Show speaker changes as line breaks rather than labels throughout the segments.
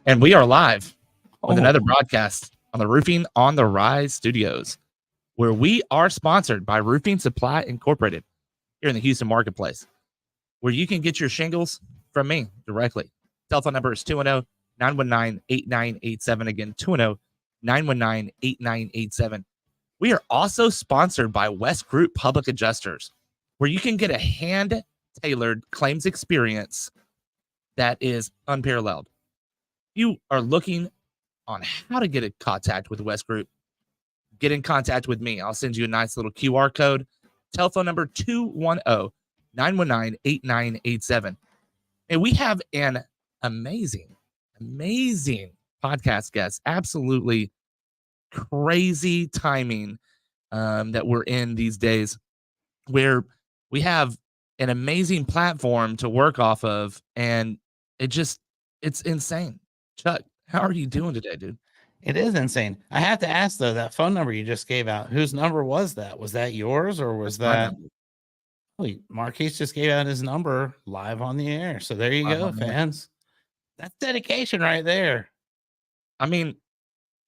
And we are live with another
Oh,
broadcast on the Roofing on the Rise studios, where we are sponsored by Roofing Supply Incorporated here in the Houston marketplace, where you can get your shingles from me directly. Telephone number is 210-919-8987. Again, 210-919-8987. We are also sponsored by West Group Public Adjusters, where you can get a hand-tailored claims experience that is unparalleled. You are looking on how to get in contact with West Group, get in contact with me. I'll send you a nice little QR code. Telephone number 210-919-8987. And we have an amazing podcast guest. Absolutely crazy timing that we're in these days, where we have an amazing platform to work off of. And it's insane. Chuck, how are you doing today, dude?
it is insane. I have to ask though, that phone number you just gave out, whose number was that? Was that yours or was
That's my
that?
number.
Oh, Marquise just gave out his number live on the air. So there you
Live
go,
on there.
fans. That's dedication right there.
I mean,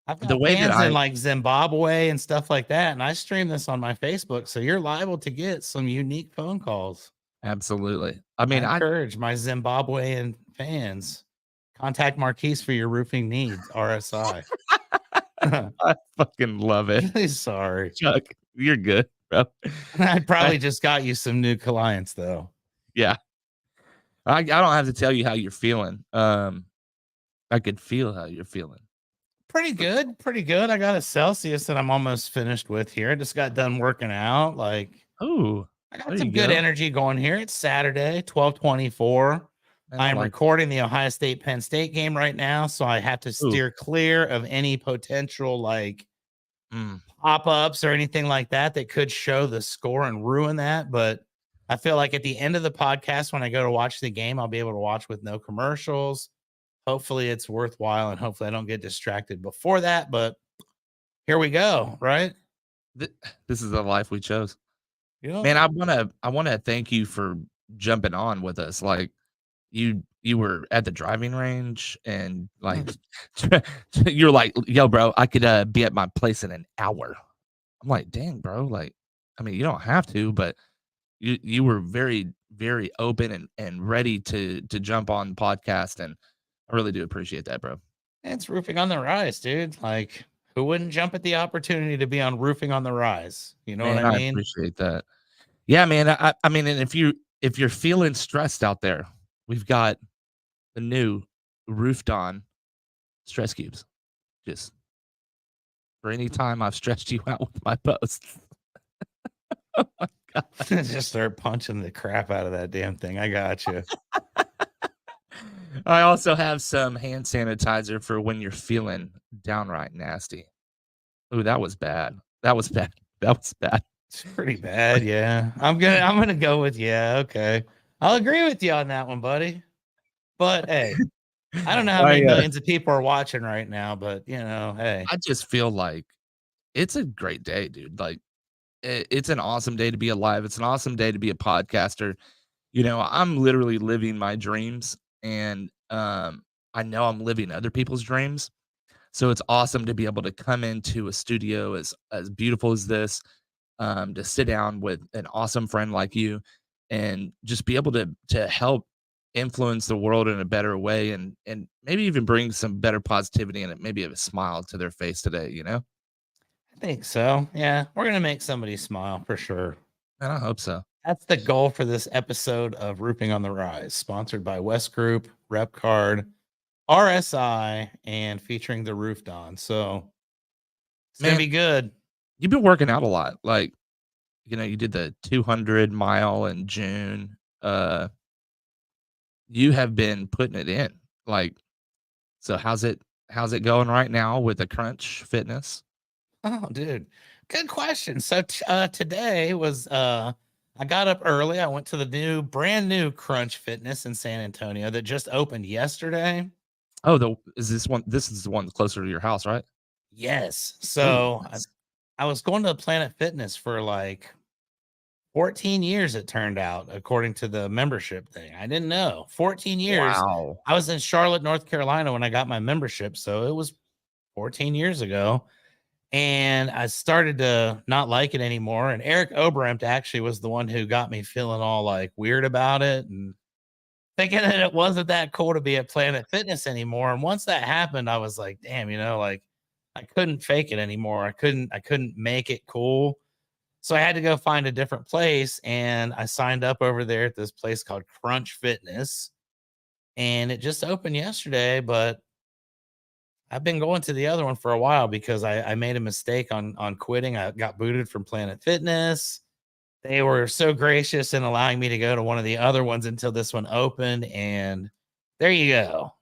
I've
the
got
way that
fans in
I,
like Zimbabwe and stuff like that, and I stream this on my Facebook, so you're liable to get some unique phone calls.
absolutely. I
I
mean,
encourage my Zimbabwean fans, contact Marquise for your roofing needs. RSI.
I fucking love it.
Really sorry.
Chuck, you're good, bro.
I probably just got you some new clients though.
Yeah. I don't have to tell you how you're feeling. I could feel how you're feeling.
Pretty good. Pretty good. I got a Celsius that I'm almost finished with here. I just got done working out. Like,
Oh,
I
there
got some
you
good
go.
energy going here. It's Saturday, 12/24.
Man, I
I am
like
recording the Ohio State Penn State game right now, so I have to
Ooh.
steer clear of any potential like
Mm.
pop-ups or anything like that that could show the score and ruin that. But I feel like at the end of the podcast, when I go to watch the game, I'll be able to watch with no commercials. Hopefully it's worthwhile and hopefully I don't get distracted before that. But here we go, right?
This is the life we chose.
Yeah.
Man, I wanna thank you for jumping on with us. Like, you were at the driving range and like you're like, yo, bro, I could be at my place in an hour. I'm like, dang, bro. Like, I mean, you don't have to, but you were very, very open and ready to jump on podcast, and I really do appreciate that, bro.
It's roofing on the rise, dude. Like, who wouldn't jump at the opportunity to be on roofing on the rise? You know what
Man,
I
I
mean?
appreciate that. Yeah, man. I mean, and if you're feeling stressed out there, we've got the new Roof Dawn stress cubes. Just for any time I've stressed you out with my posts. Oh my God.
Just start punching the crap out of that damn thing. I got you.
I also have some hand sanitizer for when you're feeling downright nasty. Ooh, that was bad. That was bad. That was bad.
It's pretty bad. Yeah. I'm gonna go with yeah. Okay. I'll agree with you on that one, buddy. But hey, I don't know how many millions of people are watching right now, but you know, hey.
I just feel like it's a great day, dude. Like, it's an awesome day to be alive. It's an awesome day to be a podcaster. You know, I'm literally living my dreams, and I know I'm living other people's dreams. So it's awesome to be able to come into a studio as beautiful as this, to sit down with an awesome friend like you, and just be able to help influence the world in a better way, and maybe even bring some better positivity and maybe a smile to their face today. You know,
I think so. Yeah. We're gonna make somebody smile for sure.
and I hope so.
That's the goal for this episode of Roofing on the Rise, sponsored by West Group, Rep Card, RSI, and featuring the Roof Dawn. So it's gonna
Man,
be good.
you've been working out a lot. Like, you know, you did the 200-mile in June. You have been putting it in. Like, so how's it going right now with the Crunch Fitness?
Oh, dude, good question. So today was I got up early. I went to the brand new Crunch Fitness in San Antonio that just opened yesterday.
Oh, this is the one closer to your house, right?
Yes.
Oh,
So
nice.
I was going to Planet Fitness for like 14 years it turned out, according to the membership thing. I didn't know. 14 years.
Wow.
I was in Charlotte, North Carolina when I got my membership, so it was 14 years ago. And I started to not like it anymore. And Eric Oberempt actually was the one who got me feeling all like weird about it and thinking that it wasn't that cool to be at Planet Fitness anymore. And once that happened, I was like, damn, like I couldn't fake it anymore. I couldn't make it cool. So I had to go find a different place. And I signed up over there at this place called Crunch Fitness. And it just opened yesterday, but I've been going to the other one for a while because I made a mistake on quitting. I got booted from Planet Fitness. They were so gracious in allowing me to go to one of the other ones until this one opened. And there you go.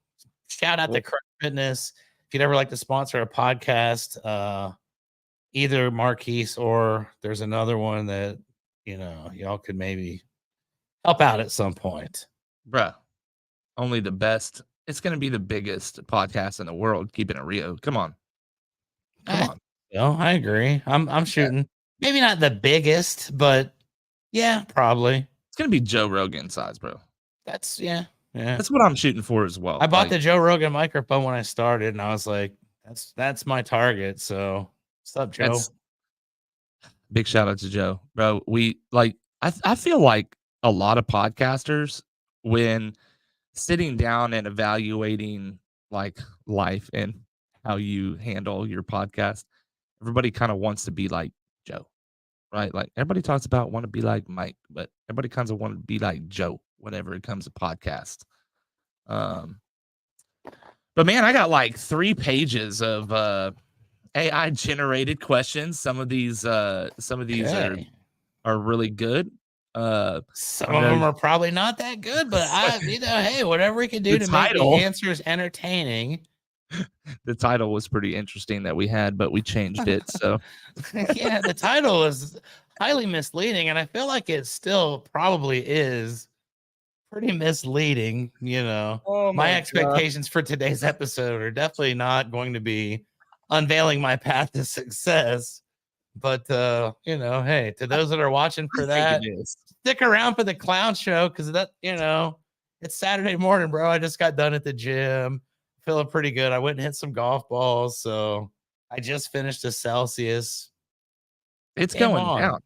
Shout out to
Well,
Crunch Fitness. If you'd ever like to sponsor a podcast, either Marquise or there's another one that y'all could maybe help out at some point.
bruh, only the best. It's gonna be the biggest podcast in the world, keeping it real. Come on. Come
I
on.
I agree. I'm
Yeah.
shooting maybe not the biggest, but yeah, probably.
It's gonna be Joe Rogan size, bro.
That's yeah.
That's what I'm shooting for as
I
well.
bought
Like,
the Joe Rogan microphone when I started, and I was like, that's my target. So what's up, Joe?
that's big shout out to Joe, bro. We like I feel like a lot of podcasters when sitting down and evaluating like life and how you handle your podcast, everybody kind of wants to be like Joe, right? Like everybody talks about want to be like Mike, but everybody kind of want to be like Joe whenever it comes to podcast. Um, but man, I got like 3 pages of AI generated questions. Some of these
Okay.
are really good.
Some
I'm
of them
very
are probably not that good, but hey, whatever we can
the
do to make the
title
answers entertaining.
the title was pretty interesting that we had, but we changed it. So
Yeah, the title is highly misleading, and I feel like it still probably is pretty misleading.
oh
My
my god.
expectations for today's episode are definitely not going to be unveiling my path to success. But hey, to those that are watching
I
for
think it
that,
is.
stick around for the clown show because it's Saturday morning, bro. I just got done at the gym, feeling pretty good. I went and hit some golf balls, so I just finished a Celsius.
It's
Game
going
on.
down.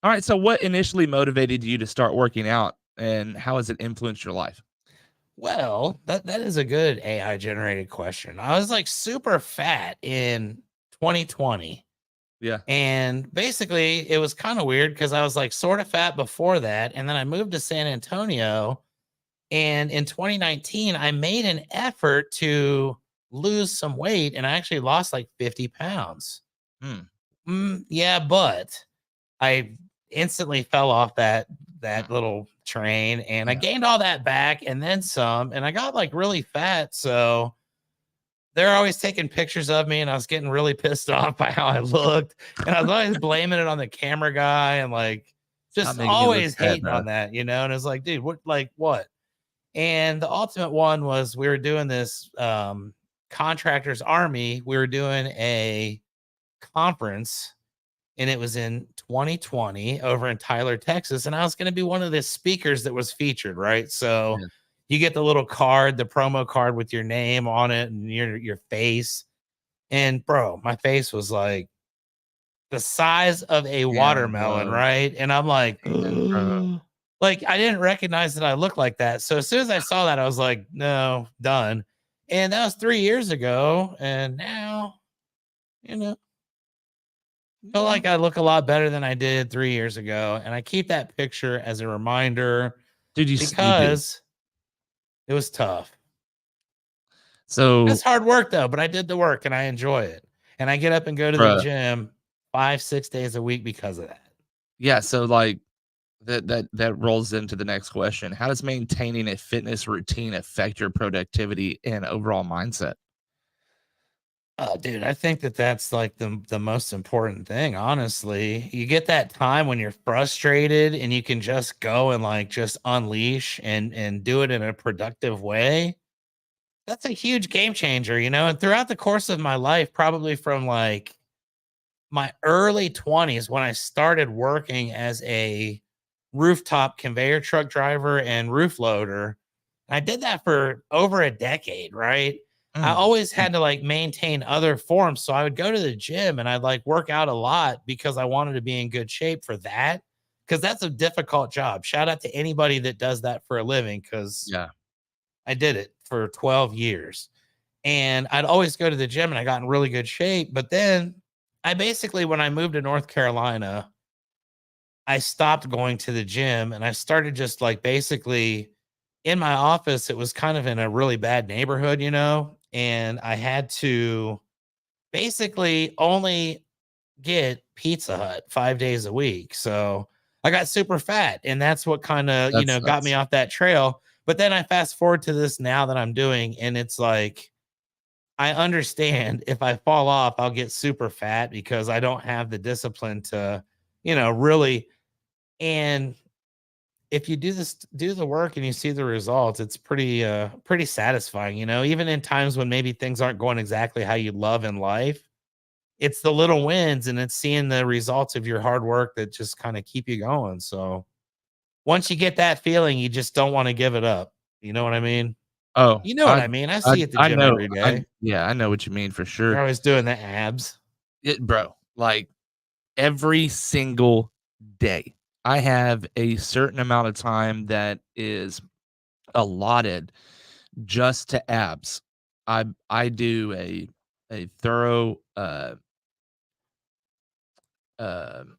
All right. So what initially motivated you to start working out and how has it influenced your life?
Well, that is a good AI generated question. I was like super fat in 2020.
Yeah.
And basically, it was kind of weird because I was like sort of fat before that. And then I moved to San Antonio. And in 2019, I made an effort to lose some weight and I actually lost like 50 pounds.
Hmm.
Yeah, but I instantly fell off that
Mm.
little train and I
Yeah.
gained all that back and then some. And I got like really fat. So they're always taking pictures of me and I was getting really pissed off by how I looked. And I was always blaming it on the camera guy and like
Stop
just
making me look
always
bad,
hating
bro.
on that, And it's like, dude, what? And the ultimate one was we were doing this contractors army. We were doing a conference and it was in 2020 over in Tyler, Texas. And I was going to be one of the speakers that was featured, right? So
Yeah.
you get the little card, the promo card with your name on it and your face. And bro, my face was like the size of a
Damn,
watermelon,
bro.
right? And I'm like,
Damn, bro.
like I didn't recognize that I looked like that. So as soon as I saw that, I was like, no, done. And that was 3 years ago. And now, you know, feel
Well,
like I look a lot better than I did 3 years ago. And I keep that picture as a reminder
dude, you do.
because it was tough. It's
So,
hard work though, but I did the work and I enjoy it. And I get up and go to the
bruh,
gym 5, 6 days a week because of that.
yeah, so like that rolls into the next question. How does maintaining a fitness routine affect your productivity and overall mindset?
Oh, dude, I think that that's like the most important thing, honestly. You get that time when you're frustrated and you can just go and like just unleash and do it in a productive way. That's a huge game changer, And throughout the course of my life, probably from like my early 20s when I started working as a rooftop conveyor truck driver and roof loader. I did that for over a decade, right? I
Mm,
always
mm,
had to like maintain other forms. So I would go to the gym and I'd like work out a lot because I wanted to be in good shape for that. Cause that's a difficult job. Shout out to anybody that does that for a living. Cause
yeah.
I did it for 12 years and I'd always go to the gym and I got in really good shape. But then I basically, when I moved to North Carolina, I stopped going to the gym and I started just like basically in my office. It was kind of in a really bad neighborhood, you know, and I had to basically only get Pizza Hut 5 days a week. So I got super fat, and that's what kind of,
That
got me
sucks.
off that trail. But then I fast forward to this now that I'm doing, and it's like, I understand if I fall off, I'll get super fat because I don't have the discipline to, really. And if you do the work and you see the results, it's pretty satisfying, even in times when maybe things aren't going exactly how you love in life. It's the little wins and it's seeing the results of your hard work that just kind of keep you going. So once you get that feeling, you just don't want to give it up. You know what I mean?
Oh,
You know what I mean? I
I
see you at the
I
gym
know.
every day.
Yeah, I know what you mean for
You're
sure.
always doing the abs.
Bro, like every single day, I have a certain amount of time that is allotted just to abs. I do a thorough um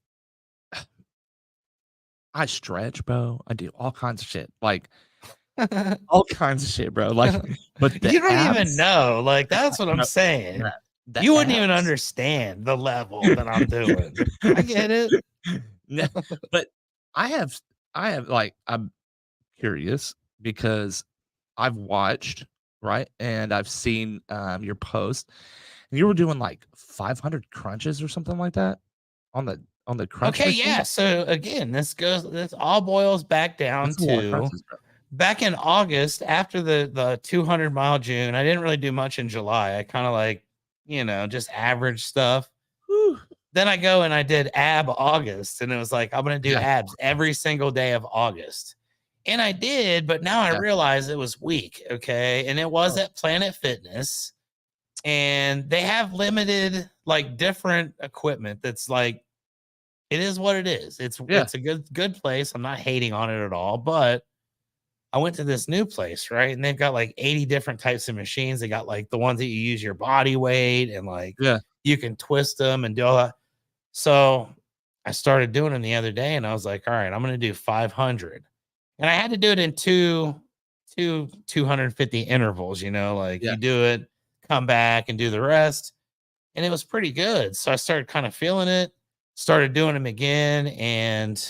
I stretch, bro. I do all kinds of shit. Like all kinds of shit, bro. Like, but the
You don't even
abs,
know. Like, that's what I'm
no,
saying.
nah, the
You wouldn't even
abs.
understand the level that I'm doing. I get it.
No, but I have like I'm curious because I've watched, right? And I've seen your post. And you were doing like 500 crunches or something like that on the crunch
Okay,
machine.
yeah. So again, this all boils back down
That's a lot of
to
crunches, bro.
back in August after the 200-mile June. I didn't really do much in July. I kind of like, just average stuff.
Whew.
Then I go and I did ab August, and it was like, I'm going to do
Yeah,
abs every single day of August. And I did, but now I
yeah.
realize it was weak. Okay. And it was
Oh,
at Planet Fitness, and they have limited, like, different equipment that's like, it is what it is. It's
yeah,
it's a good place. I'm not hating on it at all, but I went to this new place, right? And they've got like 80 different types of machines. They got like the ones that you use your body weight and like
yeah.
you can twist them and do all that. So I started doing them the other day and I was like, all right, I'm going to do 500. And I had to do it in two 250 intervals, like
Yeah.
you do it, come back and do the rest. And it was pretty good. So I started kind of feeling it, started doing them again. And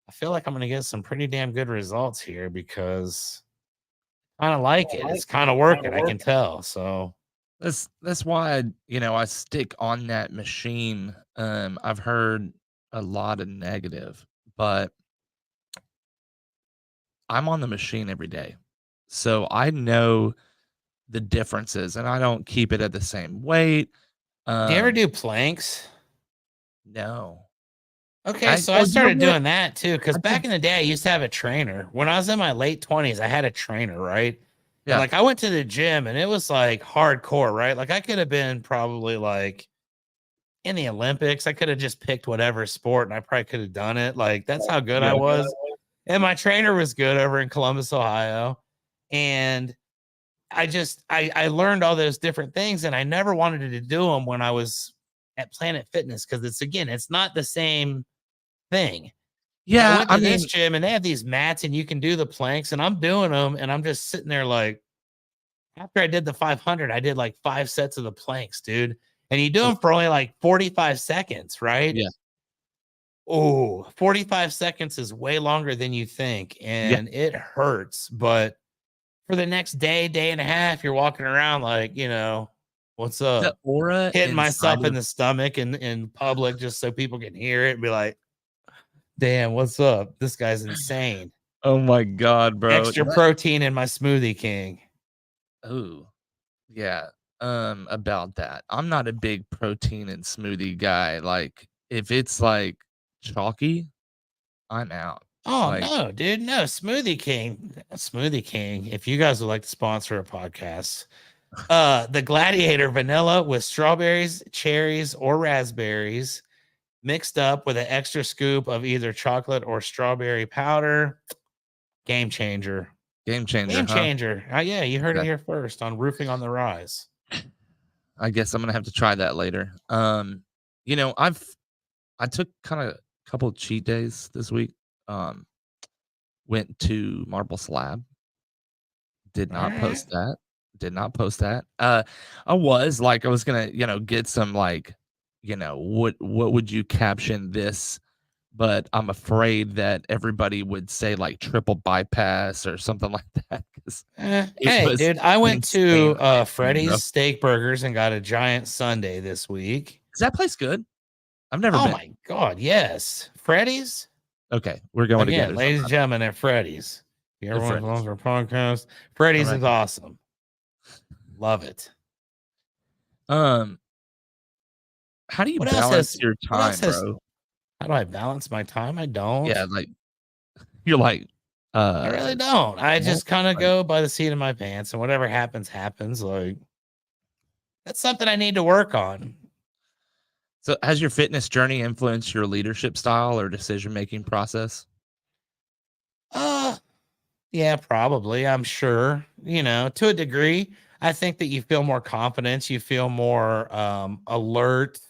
I feel like I'm going to get some pretty damn good results here because I kind of like it. It's kind of working. I can tell. So
That's why I stick on that machine. I've heard a lot of negative, but I'm on the machine every day. So I know the differences and I don't keep it at the same weight.
do you ever
Um,
do planks?
no.
Okay, so I
You know
started
what?
doing that too. Cause
I
back
did,
in the day, I used to have a trainer. When I was in my late 20s, I had a trainer, right? And
yeah,
like I went to the gym and it was like hardcore, right? Like I could have been probably like in the Olympics. I could have just picked whatever sport and I probably could have done it. Like that's how good I
yeah,
was. And my trainer was good over in Columbus, Ohio. And I learned all those different things and I never wanted to do them when I was at Planet Fitness because it's not the same thing. I
yeah.
went
I
to this
mean,
gym and they have these mats and you can do the planks and I'm doing them and I'm just sitting there like after I did the 500, I did like 5 sets of the planks, dude. And you do them for only like 45 seconds, right?
yeah,
Oh, 45 seconds is way longer than you think
yeah.
and it hurts, but for the next day, day and a half, you're walking around like, what's
The
up?
aura
Hitting
inside
myself in
of
the stomach in public just so people can hear it and be like, damn, what's up? This guy's insane.
oh my god, bro.
Extra protein in my smoothie king.
Oh, yeah, about that. I'm not a big protein and smoothie guy, like, if it's, like, chalky, I'm out.
Oh
Like,
no, dude, no, Smoothie King. If you guys would like to sponsor a podcast, the Gladiator vanilla with strawberries, cherries, or raspberries mixed up with an extra scoop of either chocolate or strawberry powder. Game changer.
game changer,
Game
huh?
changer. Yeah, you heard it
Okay.
here first on Roofing on the Rise.
I guess I'm gonna have to try that later. You know, I took kind of a couple cheat days this week. Um, Went to Marble Slab. Did
All
not
right.
post that. Did not post that. I was gonna, get some like, what would you caption this? But I'm afraid that everybody would say like triple bypass or something like that because it
Hey,
was
dude, I went to
insanely insane, bro.
Freddy's Steak Burgers and got a giant sundae this week.
Is that place good? I've never
Oh
been.
my god, yes. Freddy's?
Okay, we're going
Again,
together
ladies and
sometime
gentlemen, at Freddy's. If
at
everyone
Freddy's.
loves our podcast, Freddy's
Alright.
is awesome. Love it.
Um, how do you
What else
balance
has
your
what else
time,
has
bro?
how do I balance my time? I
Yeah,
don't.
like, you're like,
I
uh,
really don't. I
what?
just kind of
Like,
go by the seat of my pants and whatever happens, happens. Like that's something I need to work on.
so has your fitness journey influenced your leadership style or decision-making process?
Uh Yeah, probably. I'm sure, to a degree. I think that you feel more confidence, you feel more alert,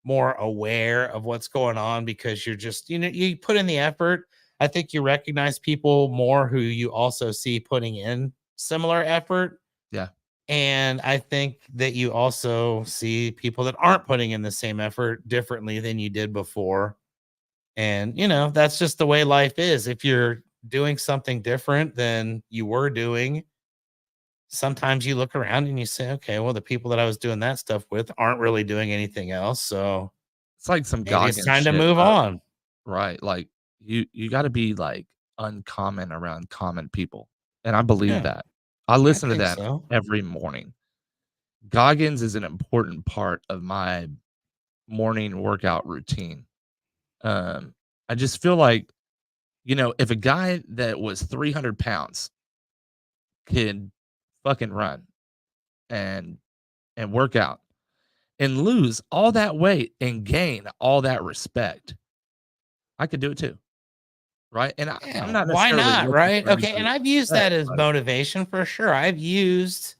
more aware of what's going on because you're just, you put in the effort. I think you recognize people more who you also see putting in similar effort.
Yeah.
And I think that you also see people that aren't putting in the same effort differently than you did before. And, that's just the way life is. If you're doing something different than you were doing, sometimes you look around and you say, okay, well, the people that I was doing that stuff with aren't really doing anything else. So
It's like some
maybe it's
Goggins
time to
shit,
move on.
right? Like, you gotta be, like, uncommon around common people, and I believe
Yeah,
that. I
I
listen to
think
that
so.
every morning. Goggins is an important part of my morning workout routine. Um, I just feel like, if a guy that was 300 pounds could fucking run and work out and lose all that weight and gain all that respect, I could do it too, right? And I'm
Yeah,
not
why
necessarily
not?
looking
Right.
for
Okay. And
anybody's
I've used
respect,
that as
but
motivation for sure. I've used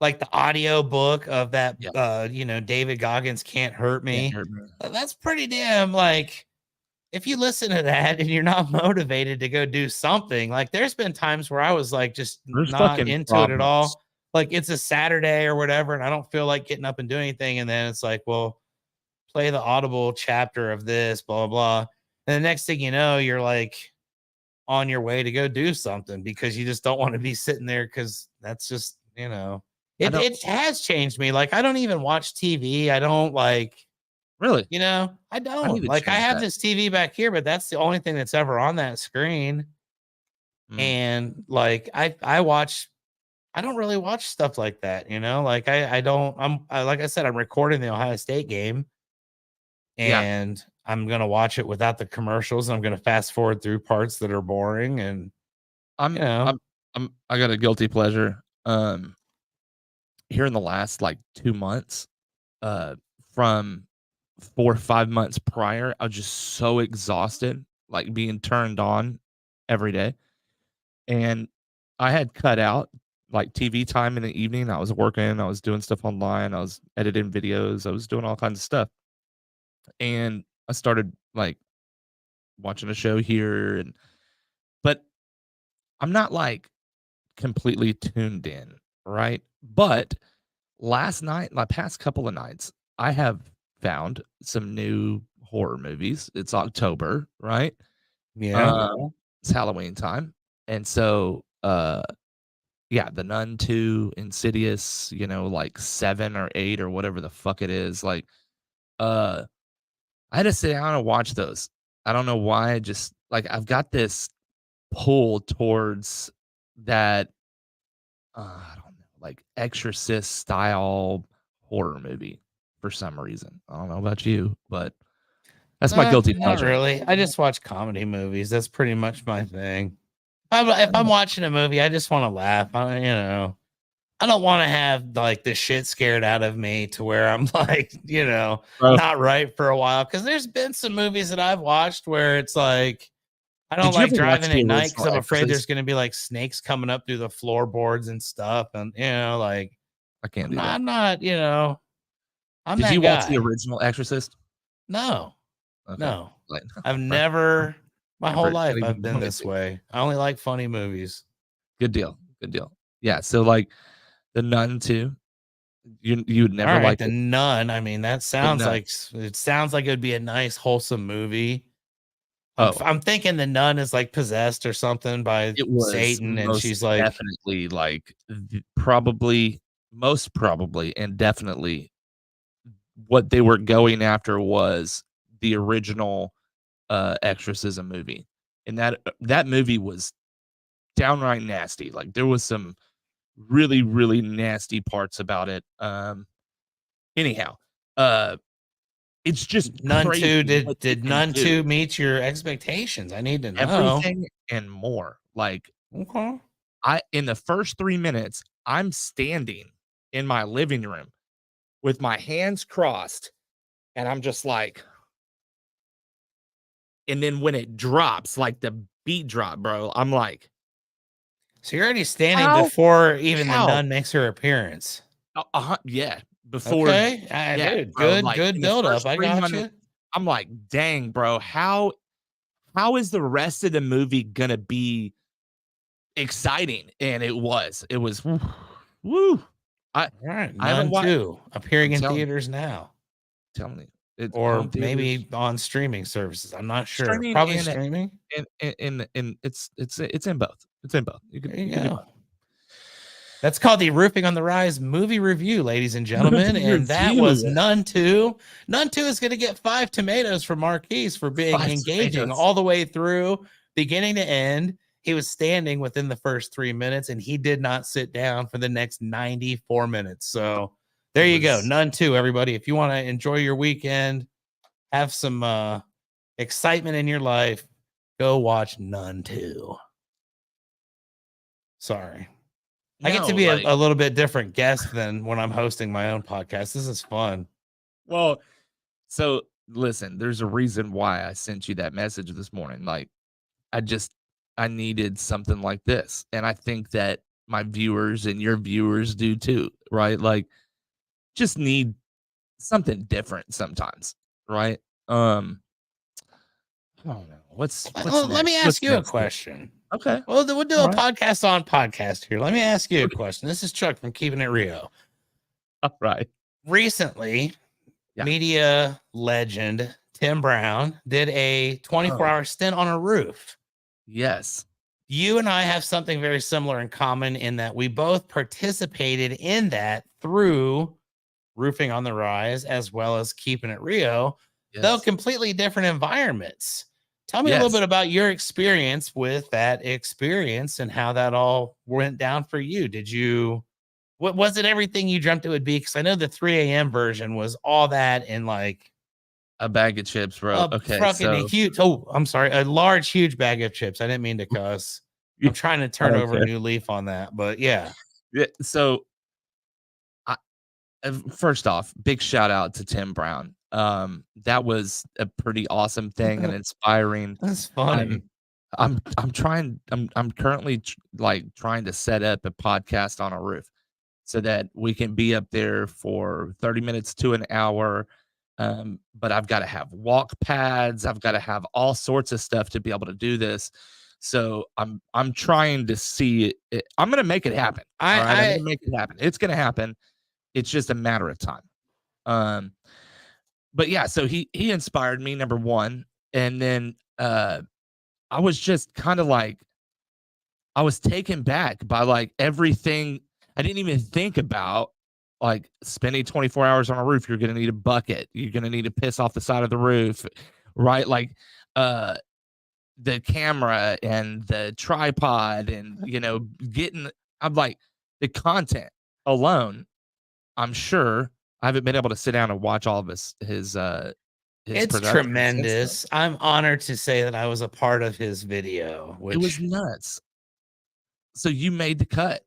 like the audio book of that,
yeah,
David Goggins Can't Hurt
can't
Me.
hurt me.
That's pretty damn like, if you listen to that and you're not motivated to go do something, like there's been times where I was like just
There's
not
fucking
into it at
problems.
all. Like it's a Saturday or whatever, and I don't feel like getting up and doing anything. And then it's like, well, play the audible chapter of this, blah, blah, blah. And the next thing you know, you're like on your way to go do something because you just don't want to be sitting there because that's just,
I don't
it has changed me. Like I don't even watch TV. I don't like
really.
I
I need
don't.
to
Like, I
change
have
that.
this TV back here, but that's the only thing that's ever on that screen,
Mm.
and, like, I don't really watch stuff like that, Like, I don't like I said, I'm recording the Ohio State game,
Yeah,
and I'm gonna watch it without the commercials, I'm gonna fast forward through parts that are boring and, you
I'm
know
I'm I got a guilty pleasure. Here in the last like 2 months, from 4 or 5 months prior, I was just so exhausted, like being turned on every day. And I had cut out like TV time in the evening. I was working, I was doing stuff online, I was editing videos, I was doing all kinds of stuff. And I started like watching a show here but I'm not like completely tuned in, right? But last night, my past couple of nights, I have found some new horror movies. It's October, right?
Yeah.
It's Halloween time. And so yeah, The Nun 2, Insidious, like 7 or 8 or whatever the fuck it is. Like uh I had to sit down and watch those. I don't know why, just like I've got this pull towards that I don't know, like exorcist style horror movie for some reason. I don't know about you, but That's my guilty
Not
pleasure.
really. I just watch comedy movies. That's pretty much my thing. If I'm watching a movie, I just want to laugh. I don't want to have like the shit scared out of me to where I'm like,
Bro,
not right for a while. Cause there's been some movies that I've watched where it's like, I don't
did you
like
ever watch
driving
the
at night because
original
I'm afraid there's
Exorcist?
going to be like snakes coming up through the floorboards and stuff. And, like,
I can't
I'm
do
not,
that.
I'm not, I'm
Did
that
you watch the
guy.
original Exorcist?
No,
Okay.
no,
Like,
I've
right.
never, my whole
Never
life,
not
I've
even
been
wanted
this
to.
way. I only like funny movies.
Good deal. Good deal. Yeah, so, like, The Nun 2, you'd
All
never
right,
like
The
it?
Nun. I mean,
The Nun.
it sounds like it would be a nice, wholesome movie.
Oh,
I'm thinking the nun is like possessed or something by
it was
Satan, and
most
she's like,
definitely, like, probably most probably and definitely what they were going after was the original, Exorcism movie, and that movie was downright nasty, like, there was some really, really nasty parts about it, anyhow, uh, it's just
Nun two.
crazy
Did
what they can
Nun
do.
two meet your expectations? I need to know.
Everything and more, like,
Okay.
I in the first 3 minutes, I'm standing in my living room with my hands crossed, and I'm just like and then when it drops, like the beat drop, bro, I'm like,
So you're already standing
"How?
before even the
How?"
nun makes her appearance.
Yeah, before
Okay,
yeah,
dude,
bro,
good,
like,
good
in the
build up.
first
I
3
got
minutes,
you.
I'm like, "Dang, bro, how is the rest of the movie gonna be exciting?" And it was. It was woo. I
All right,
I haven't
Nun
watched.
two appearing
I'm
in
telling you,
theaters now,
telling you. It's home
or
theaters,
maybe on streaming services. I'm not sure.
streaming,
Probably
and
streaming.
it's in both. It's in both.
There you
You can do
go.
both.
That's called the Roofing on the Rise movie review, ladies and gentlemen.
Movie
And that was
review.
Nun 2. Nun 2 is going to get 5 tomatoes from Marquise for being
5
engaging
tomatoes.
all the way through, beginning to end. He was standing within the first 3 minutes and he did not sit down for the next 94 minutes. So there
It
you go.
was
Nun 2, everybody. If you want to enjoy your weekend, have some excitement in your life, go watch Nun 2. Sorry. I get to
no,
be a,
like,
a little bit different guest than when I'm hosting my own podcast. This is fun.
well, so listen, there's a reason why I sent you that message this morning. Like, I just I needed something like this, and I think that my viewers and your viewers do too, right? Like, just need something different sometimes, right? I don't know. What's
Let me
next? What's
ask you a
next here?
question.
Okay.
Well, we'll do
All
a
right.
podcast on podcast here. Let me ask you a
Okay.
question. This is Chuck from Keeping It Rio.
All right.
Recently,
Yeah.
media legend Tim Brown did a 24-hour
Oh,
stint on a roof.
yes.
You and I have something very similar in common in that we both participated in that through Roofing on the Rise as well as Keeping It Rio, though
Yes.
completely different environments. Tell me a little
Yes.
bit about your experience with that experience and how that all went down for you. What was it everything you dreamt it would be? Because I know the 3 a.m. version was all that in like
A bag of chips, bro.
a
Okay,
fucking
so
huge, oh, I'm sorry, a large, huge bag of chips. I didn't mean to cuss. I'm trying to
I
turn
don't
over a
care.
new leaf on that, but yeah.
Yeah, so I first off, big shout out to Tim Brown. That was a pretty awesome thing and inspiring.
That's funny.
I'm I'm currently like trying to set up a podcast on a roof so that we can be up there for 30 minutes to an hour. But I've got to have walk pads. I've got to have all sorts of stuff to be able to do this. So I'm trying to see it. I'm gonna make it happen. All right. I'm
I
gonna make it happen. It's gonna happen. It's just a matter of time. Um, but yeah, so he inspired me, number one. And then I was just kind of like I was taken back by like everything. I didn't even think about like spending 24 hours on a roof. You're gonna need a bucket. You're gonna need to piss off the side of the roof, right? Like uh the camera and the tripod and getting I'm like the content alone, I'm sure I haven't been able to sit down and watch all of his his
It's
production system.
tremendous. I'm honored to say that I was a part of his video,
It was
which,
nuts. So you made the cut.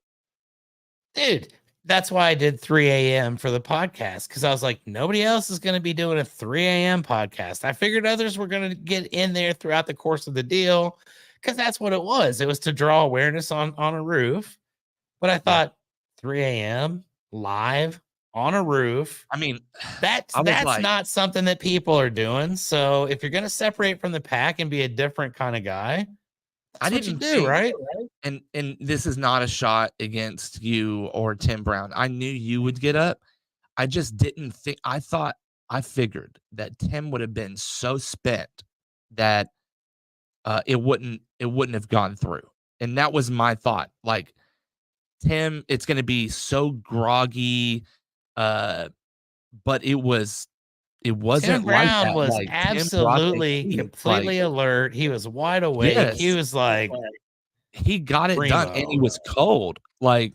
dude, that's why I did 3 a.m. for the podcast because I was like, nobody else is going to be doing a 3 a.m. podcast. I figured others were going to get in there throughout the course of the deal because that's what it was. It was to draw awareness on a roof. But I
Yeah.
thought 3 a.m. live on a roof.
I mean,
That's
I was
that's
like,
not something that people are doing. So if you're going to separate from the pack and be a different kind of guy,
I
that's what you
didn't
do,
think,
right?
and this is not a shot against you or Tim Brown. I knew you would get up. I just didn't think I figured that Tim would have been so spent that, it wouldn't have gone through, and that was my thought, like, Tim, it's gonna be so groggy, uh, but it
Tim
wasn't like
Brown
that,
was
like, Tim brought the
absolutely
heat, like
completely alert. He was wide awake. He
yes,
was like
he got it done, and he
primo.
was cold, like,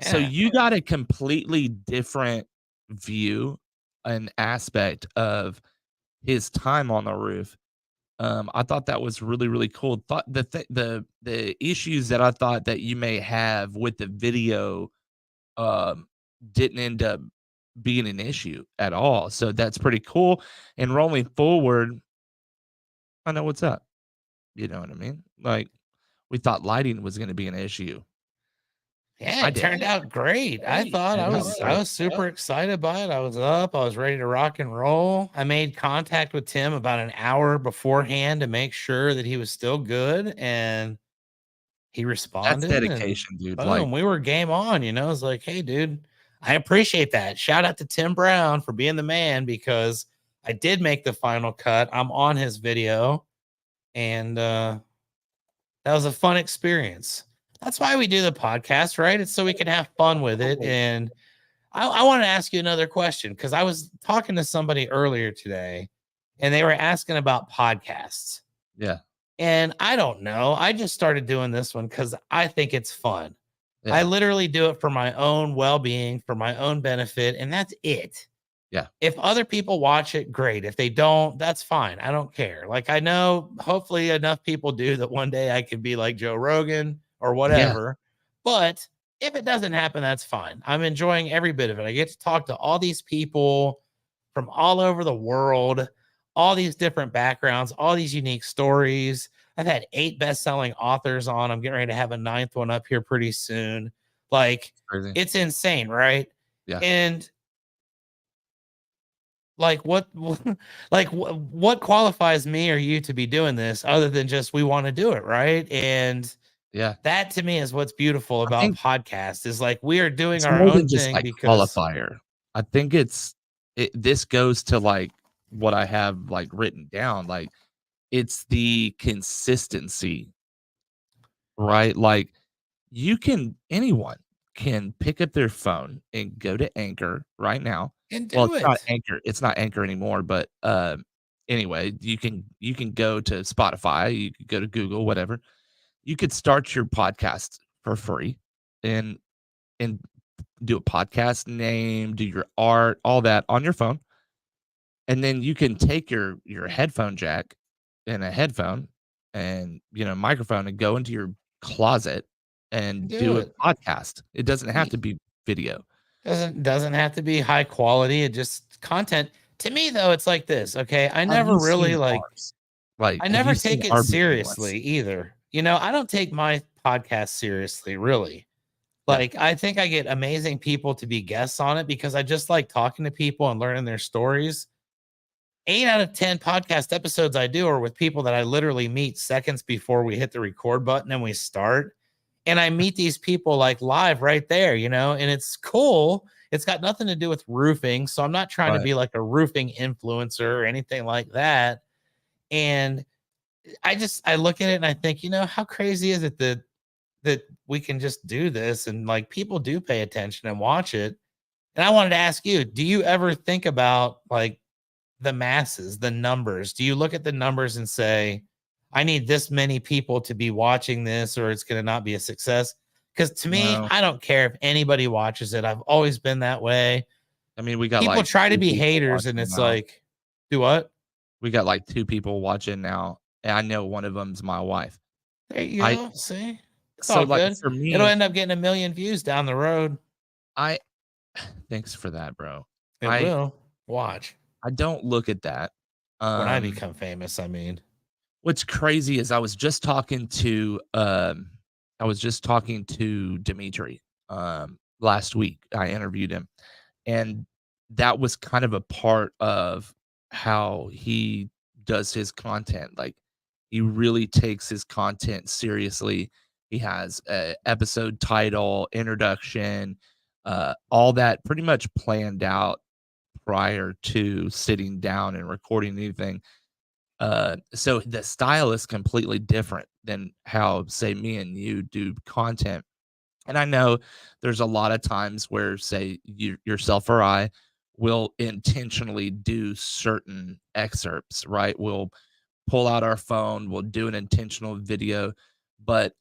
so
Yeah.
you got a completely different view and aspect of his time on the roof. I thought that was really, really cool. Thought the issues that I thought that you may have with the video, um, didn't end up being an issue at all. So that's pretty cool. And rolling forward, I know what's up. You know what I mean? Like we thought lighting was going to be an issue.
Yeah,
I
it
did.
turned out great. I thought
And
I
it
was
was
I
great.
was super excited by it. I was up, I was ready to rock and roll. I made contact with Tim about an hour beforehand to make sure that he was still good and he
That's
responded and
dedication, dude. Like,
boom, we were game on, you know. It's like, "Hey dude, I appreciate that." Shout out to Tim Brown for being the man because I did make the final cut. I'm on his video and that was a fun experience. That's why we do the podcast, right? It's so we can have fun with it. And I want to ask you another question because I was talking to somebody earlier today and they were asking about podcasts.
yeah,
And I don't know. I just started doing this one because I think it's fun. I
yeah,
literally do it for my own well being, for my own benefit. And that's it.
yeah,
If other people watch it, great. If they don't, that's fine. I don't care. Like I know hopefully enough people do that one day I could be like Joe Rogan or
yeah,
whatever. But if it doesn't happen, that's fine. I'm enjoying every bit of it. I get to talk to all these people from all over the world, all these different backgrounds, all these unique stories. I've had 8 best-selling authors on. I'm getting ready to have a 9th one up here pretty soon. Like
crazy.
it's insane, right?
Yeah.
And like what like what qualifies me or you to be doing this other than just we want to do it, right? And
Yeah.
that to me is what's beautiful
I
about
think
podcasts is like we are doing
it's
our
more than
own
just
thing
like
because
qualifier. I think this goes to like what I have like written down. Like it's the consistency, right? Like anyone can pick up their phone and go to Anchor right now.
can
Well,
do it.
It's not Anchor anymore, but anyway, you can go to Spotify, you could go to Google, whatever. You could start your podcast for free and and do a podcast name, do your art, all that on your phone. And then you can take your headphone jack and a headphone and microphone and go into your closet
Can
and
do
do a
it.
podcast. It doesn't have to be video.
Doesn't have to be high quality. It just content. To me though, it's like this. Okay.
Have you seen ours? Like,
I
have
never
you seen
take it
our behemoths?
seriously either. You know, I don't take my podcast seriously, really.
Yeah.
Like, I think I get amazing people to be guests on it because I just like talking to people and learning their stories. 8 out of 10 podcast episodes I do are with people that I literally meet seconds before we hit the record button and we start. And I meet these people like live right there, you know, and it's cool. It's got nothing to do with roofing. So I'm not trying to
Right.
be like a roofing influencer or anything like that. And I look at it and I think, you know, how crazy is it that we can just do this and like people do pay attention and watch it. And I wanted to ask you, do you ever think about like the masses, the numbers? Do you look at the numbers and say, I need this many people to be watching this or it's going to not be a success? Because to me,
No.
I don't care if anybody watches it. I've always been that way.
I mean, we got
People
like
try to
2
be
people
haters and
watching
it's
now.
like, do what?
We got like 2 people watching now, and I know one of them's my wife.
There you
I
go. See, it's
so,
all
like,
good.
for
It'll
me,
end up getting a million views down the road.
I thanks for that, bro.
It
I
will. Watch
I don't look at that.
when I
Um,
become famous. I mean,
what's crazy is I was just talking to Dimitri, last week. I interviewed him, and that was kind of a part of how he does his content. Like, he really takes his content seriously. He has a episode title, introduction, all that pretty much planned out prior to sitting down and recording anything. So the style is completely different than how, say, me and you do content. And I know there's a lot of times where, say, yourself or I will intentionally do certain excerpts, right? We'll pull out our phone, we'll do an intentional video, but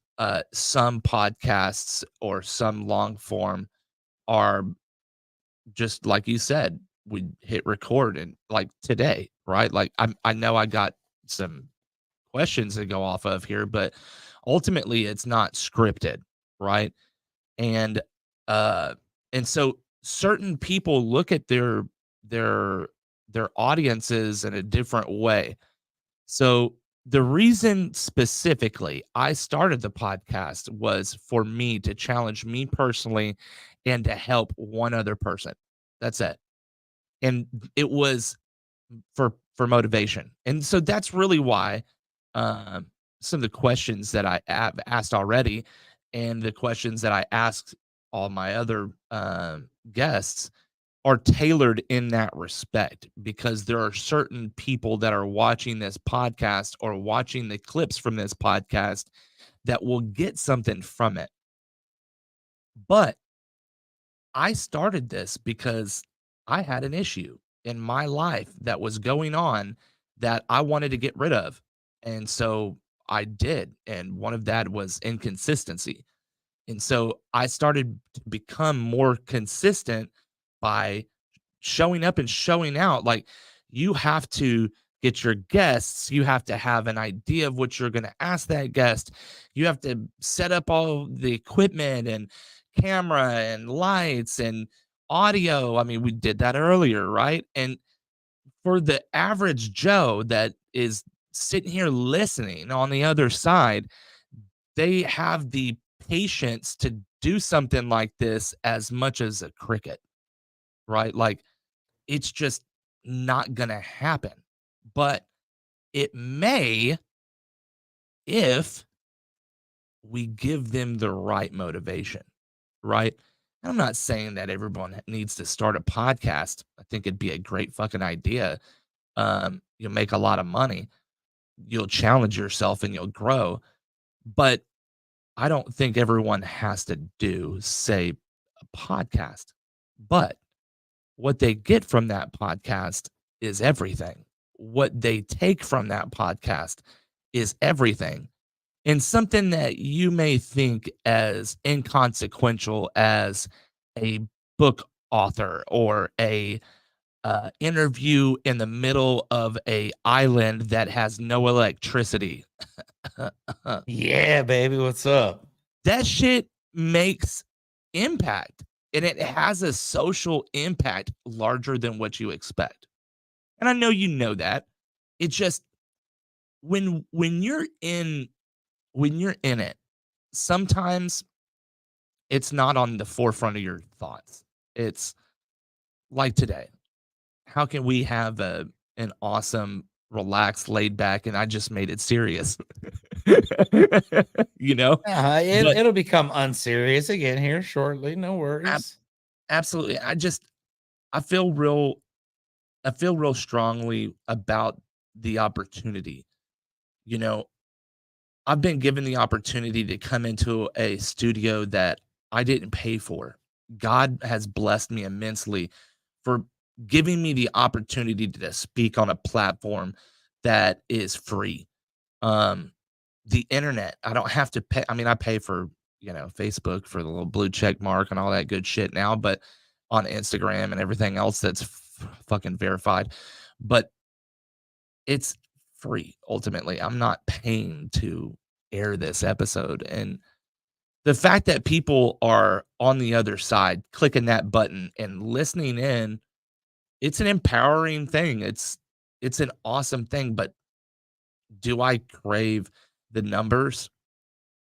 some podcasts or some long form are just like you said, we hit record and like today, right? Like I know I got some questions to go off of here, but ultimately it's not scripted, right? And uh and so certain people look at their their audiences in a different way. So the reason specifically I started the podcast was for me to challenge me personally and to help one other person. That's it. And it was for motivation. And so that's really why um, some of the questions that I have asked already and the questions that I asked all my other guests are tailored in that respect because there are certain people that are watching this podcast or watching the clips from this podcast that will get something from it. But I started this because I had an issue in my life that was going on that I wanted to get rid of. And so I did. And one of that was inconsistency. And so I started to become more consistent by showing up and showing out. Like, you have to get your guests, you have to have an idea of what you're going to ask that guest. You have to set up all the equipment and camera and lights and audio. I mean, we did that earlier, right? And for the average Joe that is sitting here listening on the other side, they have the patience to do something like this as much as a cricket, right? Like, it's just not gonna happen. But it may if we give them the right motivation, right? And I'm not saying that everyone needs to start a podcast. I think it'd be a great fucking idea. You'll make a lot of money. You'll challenge yourself and you'll grow. But I don't think everyone has to do, say, a podcast. But what they get from that podcast is everything. What they take from that podcast is everything. And something that you may think as inconsequential as a book author or a interview in the middle of a island that has no electricity.
yeah, baby, what's up?
That shit makes impact, and it has a social impact larger than what you expect. And I know you know that. It just when you're in it, sometimes it's not on the forefront of your thoughts. It's like today. How can we have a an awesome, relaxed, laid back, and I just made it serious. You know? But
It'll become unserious again here shortly. No
ab
worries.
absolutely. I feel real I feel real strongly about the opportunity. You know, I've been given the opportunity to come into a studio that I didn't pay for. God has blessed me immensely for giving me the opportunity to speak on a platform that is free. Um, the internet, I don't have to pay. I mean, I pay for, Facebook for the little blue check mark and all that good shit now, but on Instagram and everything else that's fucking verified. But it's free ultimately. I'm not paying to air this episode, and the fact that people are on the other side clicking that button and listening in, it's an empowering thing. It's an awesome thing, but do I crave the numbers?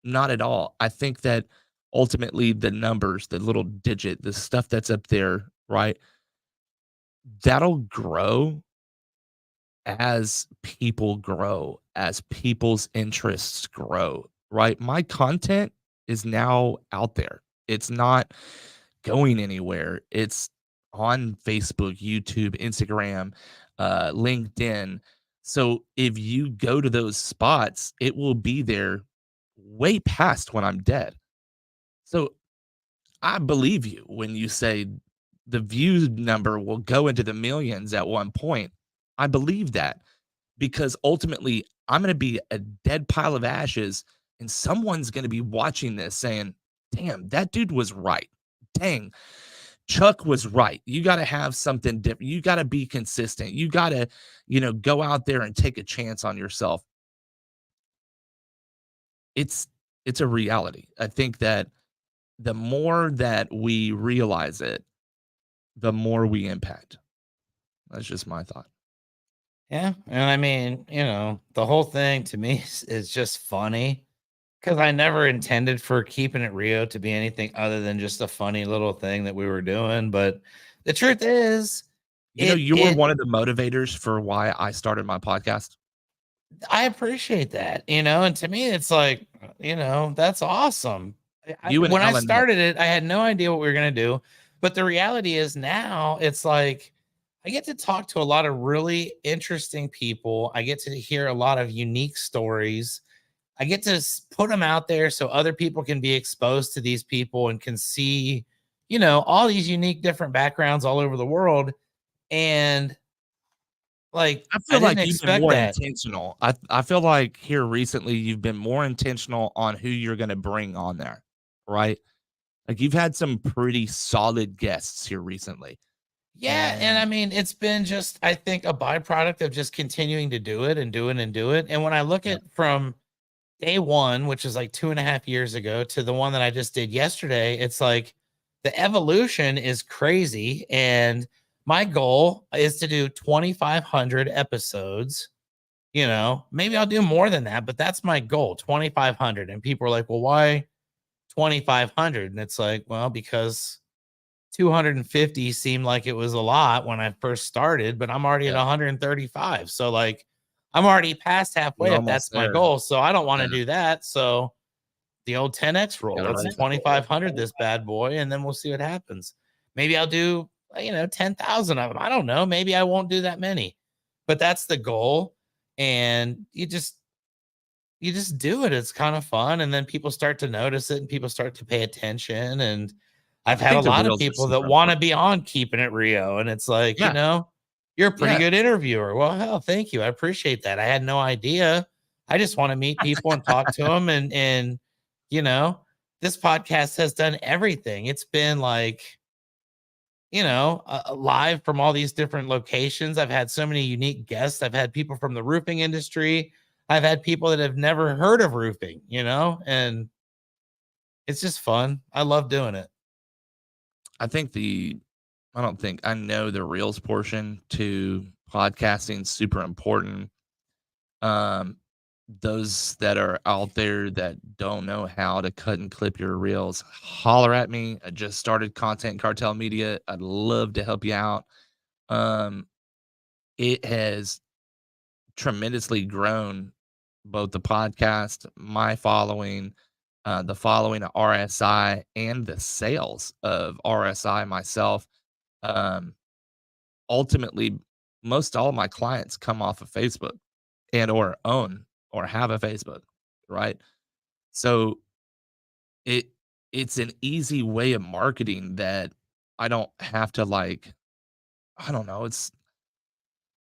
Not at all. I think that ultimately the numbers, the little digit, the stuff that's up there, right? That'll grow as people grow, as people's interests grow, right? My content is now out there. It's not going anywhere. It's on Facebook, YouTube, Instagram, LinkedIn. So if you go to those spots, it will be there way past when I'm dead. So I believe you when you say the view number will go into the millions at one point. I believe that because ultimately I'm going to be a dead pile of ashes and someone's going to be watching this saying, damn, that dude was right. Dang, Chuck was right. You got to have something different. You got to be consistent. You got to, go out there and take a chance on yourself. It's it's a reality. I think that the more that we realize it, the more we impact. That's just my thought.
Yeah, and I mean, the whole thing to me is just funny because I never intended for keeping it Rio to be anything other than just a funny little thing that we were doing. But the truth is, it
You were
it
one of the motivators for why I started my podcast.
I appreciate that, and to me, it's like, that's awesome.
You and
When I
Ellen met.
started it, I had no idea what we were gonna do, but the reality is now it's like I get to talk to a lot of really interesting people. I get to hear a lot of unique stories. I get to put them out there so other people can be exposed to these people and can see, all these unique different backgrounds all over the world. And like,
I
I
feel
didn't
like you've been
expect
more
that.
intentional. I feel like here recently you've been more intentional on who you're gonna bring on there, right? Like, you've had some pretty solid guests here recently,
Yeah, and
and
I mean, it's been just I think a byproduct of just continuing to do it and do it and do it. And when I look
yeah,
at from day one, which is like 2.5 years ago, to the one that I just did yesterday, it's like the evolution is crazy. And my goal is to do 2,500 episodes. Maybe I'll do more than that, but that's my goal, 2,500. And people are like, well, why 2,500? And it's like, well, because 250 seemed like it was a lot when I first started, but I'm already at
yeah,
135. So like I'm already past
you're
halfway if
almost
that's my
there.
goal. So I don't want
Yeah,
to do that. So the old 10x rule,
gotta
let's
write that.
2,500 this bad boy and then we'll see what happens. Maybe I'll do, 10,000 of them. I don't know. Maybe I won't do that many. But that's the goal. And you just do it. It's kind of fun. And then people start to notice it and people start to pay attention. And I've
I
had a
think the
lot of
reels are
people that
super
want to
important.
be on Keeping It Rio. And it's like,
Yeah,
you're a pretty
yeah.
good interviewer. Well, hell, thank you. I appreciate that. I had no idea. I just want to meet people and talk to them. And, you know, this podcast has done everything. It's been like, live from all these different locations. I've had so many unique guests. I've had people from the roofing industry. I've had people that have never heard of roofing, and it's just fun. I love doing it.
I think I know the reels portion to podcasting super important. Um, those that are out there that don't know how to cut and clip your reels, holler at me. I just started Content Cartel Media. I'd love to help you out. Um, it has tremendously grown both the podcast, my following, the following of RSI, and the sales of RSI myself. Um, ultimately, most all my clients come off of Facebook and or own or have a Facebook, right? So it it's an easy way of marketing that I don't have to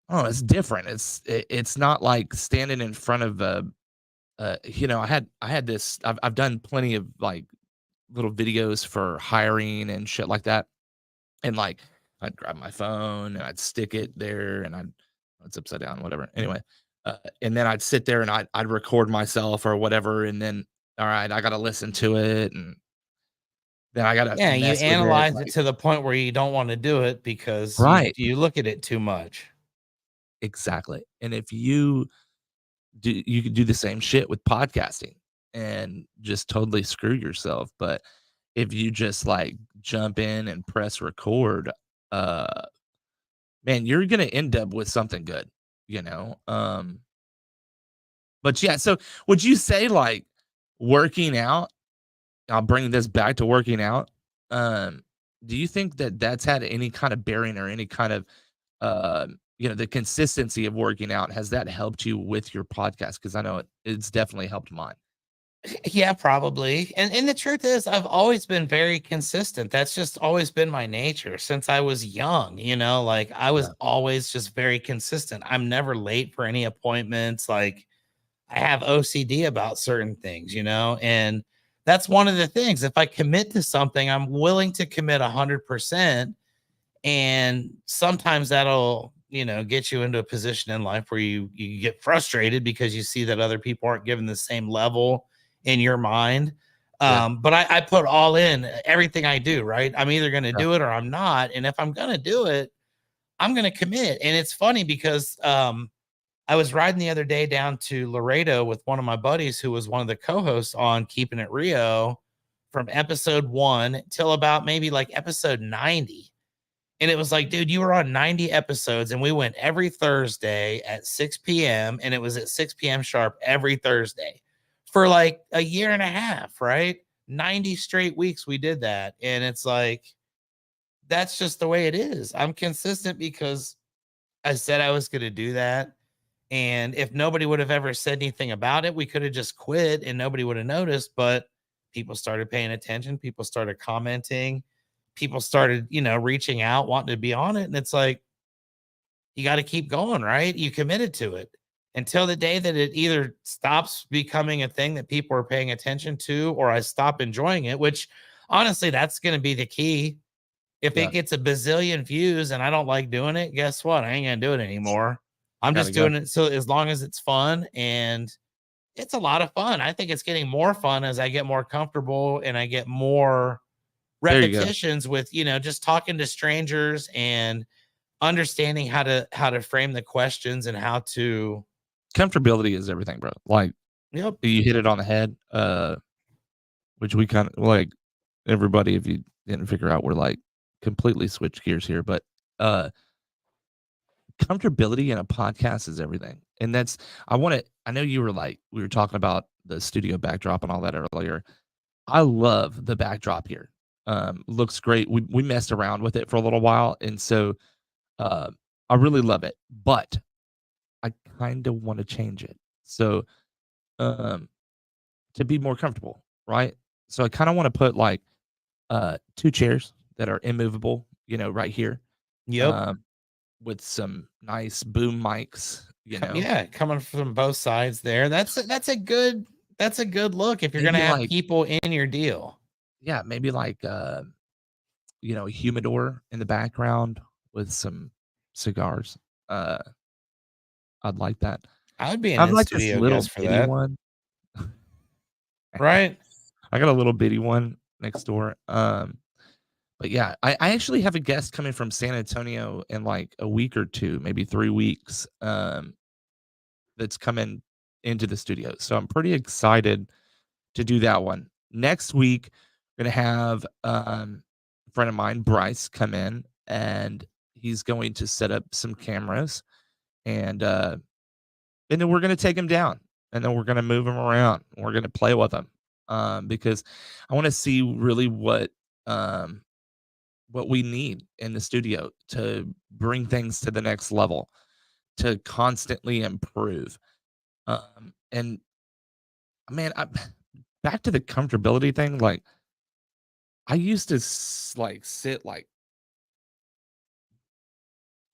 I don't know, it's different. It's not like standing in front of I had this I've done plenty of like little videos for hiring and shit like that. And like I'd grab my phone and I'd stick it there and I'd It's upside down, whatever. Anyway, and then I'd sit there and I'd record myself or whatever, and then all right, I gotta listen to it, and then I gotta
Yeah, you
mess with it,
analyze it
like
to the point where you don't wanna do it because
right,
you look at it too much.
exactly. And if you could do the same shit with podcasting and just totally screw yourself. But if you just like jump in and press record, uh, man, you're gonna end up with something good, you know. But yeah, so would you say like working out? I'll bring this back to working out. Um, do you think that that's had any kind of bearing or any kind of the consistency of working out, has that helped you with your podcast? Because I know it's definitely helped mine.
Yeah, probably. And the truth is I've always been very consistent. That's just always been my nature since I was young, like I was
Yeah,
always just very consistent. I'm never late for any appointments. Like I have OCD about certain things, and that's one of the things. If I commit to something, I'm willing to commit 100%. And sometimes that'll, get you into a position in life where you get frustrated because you see that other people aren't given the same level in your mind.
yeah,
But I put all in everything I do, right? I'm either going to
yeah.
do it or I'm not. And if I'm going to do it, I'm going to commit. And it's funny because I was riding the other day down to Laredo with one of my buddies who was one of the co-hosts on Keeping It Rio from episode 1 till about maybe like episode 90. And it was like, dude, you were on 90 episodes and we went every Thursday at 6 p.m. and it was at 6 p.m. sharp every Thursday for like a year and a half, right? 90 straight weeks we did that. And it's like, that's just the way it is. I'm consistent because I said I was going to do that. And if nobody would have ever said anything about it, we could have just quit and nobody would have noticed. But people started paying attention. People started commenting. People started, reaching out, wanting to be on it. And it's like, you got to keep going, right? You committed to it until the day that it either stops becoming a thing that people are paying attention to or I stop enjoying it, which honestly, that's going to be the key. If it
Yeah,
gets a bazillion views and I don't like doing it, guess what? I ain't gonna do it anymore. I'm
gotta
just
go.
doing it so as long as it's fun, and it's a lot of fun. I think it's getting more fun as I get more comfortable and I get more
There you go.
repetitions with, just talking to strangers and understanding how to frame the questions and how to.
Comfortability is everything, bro. Like
Yep.
you hit it on the head. Which we kind of like everybody. If you didn't figure out, we're like completely switch gears here, but uh comfortability in a podcast is everything. And that's I know you were like we were talking about the studio backdrop and all that earlier. I love the backdrop here. Looks great. We messed around with it for a little while, and so uh, I really love it. But I kind of want to change it. So um, to be more comfortable, right? So I kind of want to put like two chairs that are immovable, right here,
Yep.
um, with some nice boom mics,
Yeah, coming from both sides there. That's a good look if you're gonna
maybe
have
like
people in your deal.
yeah, maybe like a humidor in the background with some cigars. Uh, I'd like that.
I would be an
I'd
in
like this
studio
little
guest for
bitty
that.
one.
Right?
I got a little bitty one next door. But yeah, I actually have a guest coming from San Antonio in like a week or two, maybe 3 weeks, that's coming into the studio. So I'm pretty excited to do that one. Next week, we're gonna have a friend of mine, Bryce, come in and he's going to set up some cameras and and then we're gonna take him down and then we're gonna move him around. We're gonna play with him. Because I want to see really what we need in the studio to bring things to the next level, to constantly improve. And man, back to the comfortability thing. Like I used to like sit like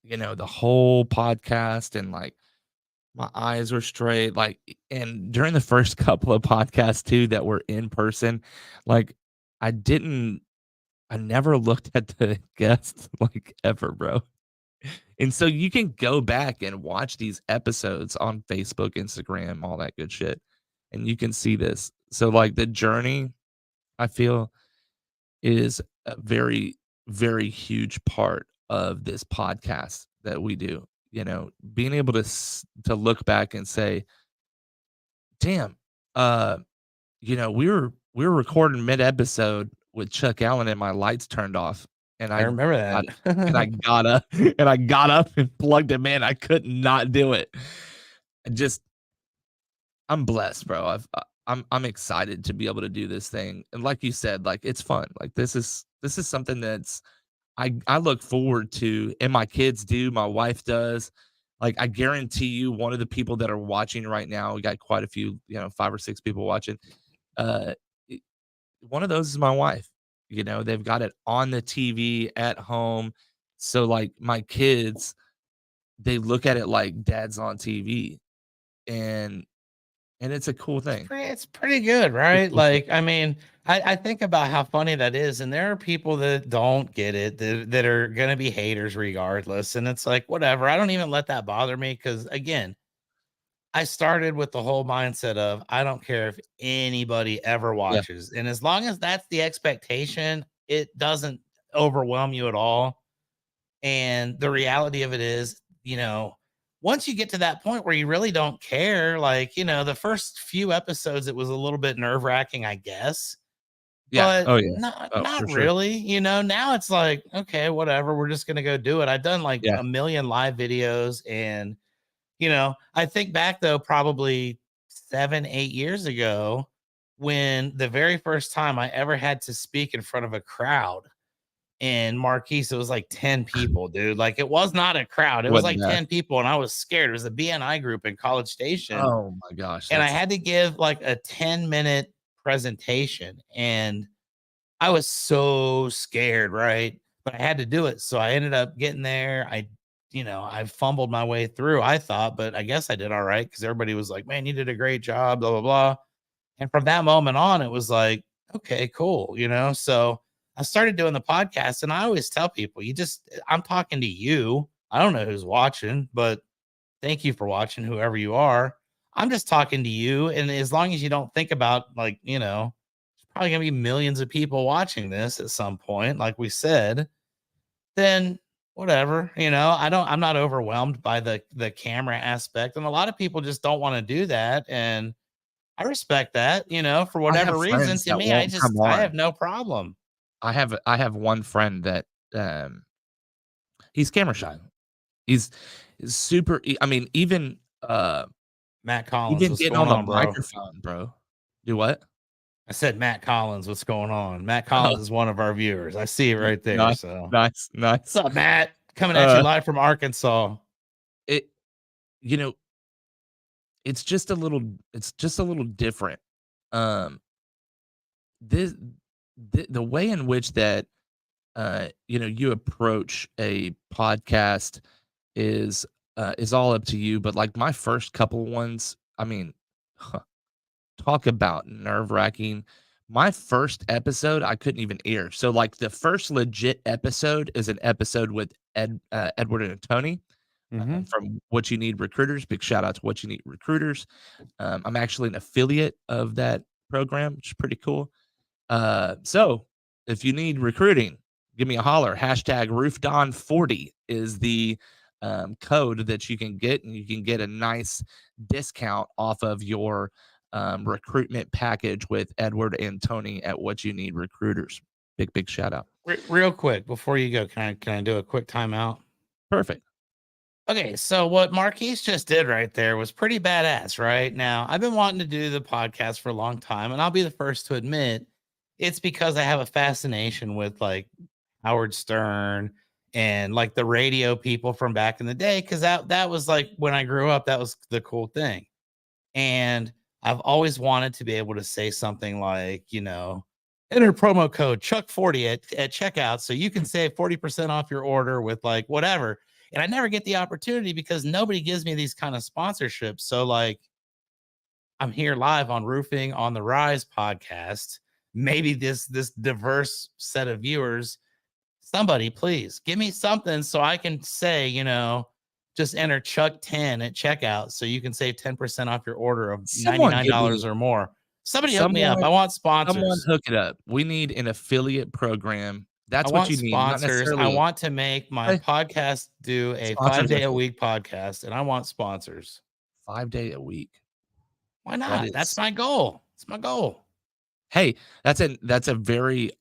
the whole podcast and like my eyes were straight. Like, and during the first couple of podcasts too that were in person, like I didn't, I never looked at the guests like ever, bro. And so you can go back and watch these episodes on Facebook, Instagram, all that good shit, and you can see this. So, like, the journey, I feel, is a very, very huge part of this podcast that we do. Being able to look back and say, "Damn, uh, we were recording mid-episode with Chuck Allen and my lights turned off, and
I remember
got and I
that.
got up and I got up and plugged him in. I could not do it. I just I'm blessed, bro. I'm excited to be able to do this thing, and like you said, like, it's fun. Like, this is something that's I look forward to, and my kids do, my wife does. Like, I guarantee you one of the people that are watching right now, we got quite a few, 5 or 6 people watching, uh, I one of those is my wife. They've got it on the TV at home. So, like, my kids, they look at it like dad's on TV, and it's a cool thing.
It's pretty good,
It's a
right?
cool thing.
Like, I mean, I think about how funny that is, and there are people that don't get it, that are gonna be haters regardless, and it's like, whatever. I don't even let that bother me because, again, I started with the whole mindset of I don't care if anybody ever
Yeah.
watches, and as long as that's the expectation, it doesn't overwhelm you at all. And the reality of it is, once you get to that point where you really don't care, like, the first few episodes, it was a little bit nerve wracking, I guess,
Yeah.
but
Oh, yeah. Oh,
not
for sure.
really. Now it's like, okay, whatever. We're just gonna go do it. I've done like
Yeah.
a million live videos, and I think back though, probably 7, 8 years ago, when the very first time I ever had to speak in front of a crowd in Marquise, it was like 10 people, dude. Like, it was not a crowd,
It
it was
wasn't
like
bad.
10 people, and I was scared. It was a BNI group in College Station,
Oh my gosh,
and I
that's
had to give like a 10-minute presentation, and I was so scared, right? But I had to do it. So I ended up getting there. I fumbled my way through, I thought, but I guess I did all right because everybody was like, man, you did a great job, blah, blah, blah. And from that moment on, it was like, okay, cool. So I started doing the podcast, and I always tell people, I'm talking to you. I don't know who's watching, but thank you for watching, whoever you are. I'm just talking to you. And as long as you don't think about, like, there's probably going to be millions of people watching this at some point, like we said, then whatever, I'm not overwhelmed by the camera aspect. And a lot of people just don't want to do that. And I respect that, for
I have
whatever reason.
friends
To
that
me,
won't come
I have
on.
no problem.
I have one friend that, he's camera shy. He's super I mean,
Matt Collins,
even
what's
getting
going
on the
on, bro?
microphone, bro. Do what?
I said Matt Collins, what's going on? Matt
Oh,
Collins is one of our viewers. I see it right there.
nice,
So,
nice, nice.
what's up, Matt? Coming at you
Uh,
live from Arkansas.
it you know, it's just a little different. Um, this the way in which that, you approach a podcast is all up to you, but, like, my first couple ones, I mean, talk about nerve-wracking. My first episode, I couldn't even air. So, like, the first legit episode is an episode with Edward and Tony,
Hmm.
from What You Need Recruiters. Big shout out to What You Need Recruiters. I'm actually an affiliate of that program, which is pretty cool. So if you need recruiting, give me a holler. Hashtag RoofDon40 is the code that you can get, and you can get a nice discount off of your recruitment package with Edward and Tony at What You Need Recruiters. Big, big shout out.
Real quick before you go, can I do a quick timeout?
Perfect.
Okay, so what Marquise just did right there was pretty badass, right? Now, I've been wanting to do the podcast for a long time, and I'll be the first to admit it's because I have a fascination with like Howard Stern and like the radio people from back in the day, because that was like when I grew up, that was the cool thing. And I've always wanted to be able to say something like, enter promo code Chuck40 at checkout so you can save 40% off your order with like whatever. And I never get the opportunity because nobody gives me these kind of sponsorships. So like I'm here live on Roofing on the Rise podcast. Maybe this diverse set of viewers Somebody, please give me something so I can say, just enter Chuck 10 at checkout so you can save 10% off your order of
Someone give me
$99 or more. Somebody hook me up.
someone
I want
someone
sponsors.
hook it up. We need an affiliate program.
I
That's what
want
you need, not
sponsors. I
necessarily
want to make my
a
podcast do a
sponsors are
5 day a
cool.
week podcast, and I want sponsors.
5 day a week.
Why
That
not? That's
is
my goal. It's my goal.
Hey, that's a very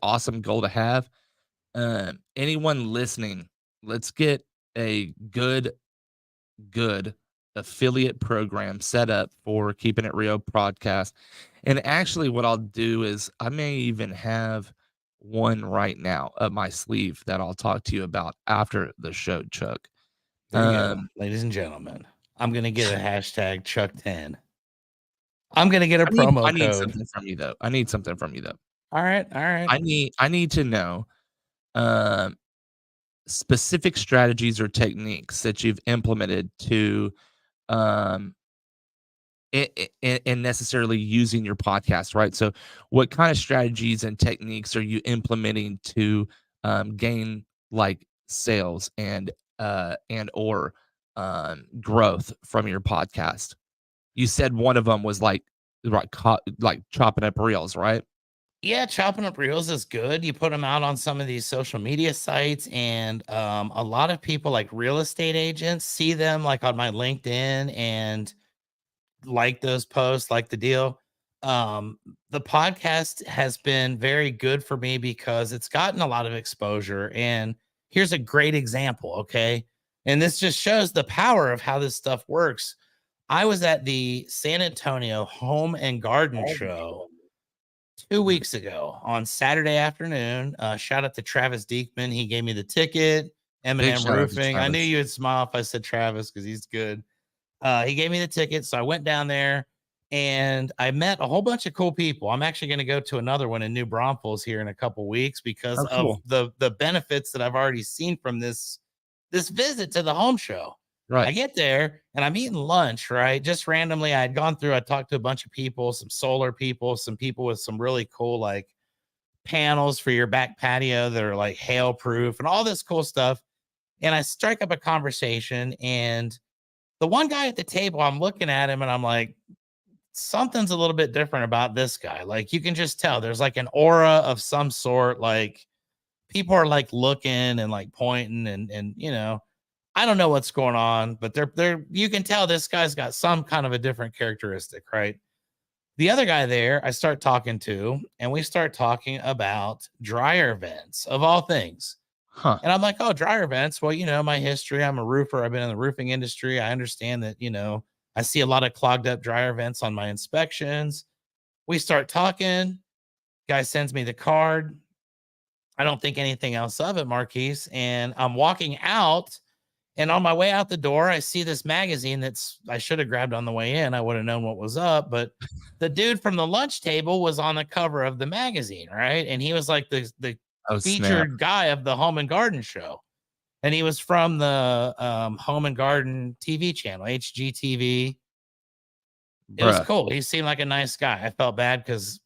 awesome goal to have. Anyone listening, let's get a good affiliate program set up for Keeping It Real podcast. And actually, what I'll do is I may even have one right now up my sleeve that I'll talk to you about after the show, Chuck.
There you go,
Um,
ladies and gentlemen. I'm gonna get a hashtag Chuck 10. I'm gonna get a
I
promo
need
code.
something from you though. I need something from you though.
All right, all right.
I need to know um specific strategies or techniques that you've implemented to um and necessarily using your podcast, right? So, what kind of strategies and techniques are you implementing to gain like sales and or growth from your podcast? You said one of them was like chopping up reels, right?
Yeah, chopping up reels is good. You put them out on some of these social media sites, and a lot of people, like real estate agents, see them like on my LinkedIn and like those posts, like the deal. Um, the podcast has been very good for me because it's gotten a lot of exposure. And here's a great example, okay? And this just shows the power of how this stuff works. I was at the San Antonio Home and Garden Show 2 weeks ago on Saturday afternoon. Shout out to Travis Diekman. He gave me the ticket.
Big
M&M
shout out to
Roofing. I knew
Travis.
you would smile if I said Travis because he's good. He gave me the ticket, so I went down there and I met a whole bunch of cool people. I'm actually going to go to another one in New Braunfels here in a couple weeks because
Oh,
of
cool.
the benefits that I've already seen from this visit to the home show. I
Right.
get there and I'm eating lunch, right? Just randomly, I had gone through, I talked to a bunch of people, some solar people, some people with some really cool like panels for your back patio that are like hail proof and all this cool stuff. And I strike up a conversation, and the one guy at the table, I'm looking at him and I'm like, something's a little bit different about this guy. Like you can just tell there's like an aura of some sort. Like people are like looking and like pointing and I don't know what's going on, but they're you can tell this guy's got some kind of a different characteristic, right? The other guy there, I start talking to, and we start talking about dryer vents of all things.
Huh.
And I'm like, oh, dryer vents. Well, my history. I'm a roofer. I've been in the roofing industry. I understand that, I see a lot of clogged up dryer vents on my inspections. We start talking. Guy sends me the card. I don't think anything else of it, Marquise. And I'm walking out. And on my way out the door, I see this magazine I should have grabbed on the way in. I would have known what was up. But the dude from the lunch table was on the cover of the magazine, right? And he was like the
Oh, snap.
featured guy of the home and garden show. And he was from the home and garden TV channel, HGTV. It was
Bruh.
cool. He seemed like a nice guy. I felt bad because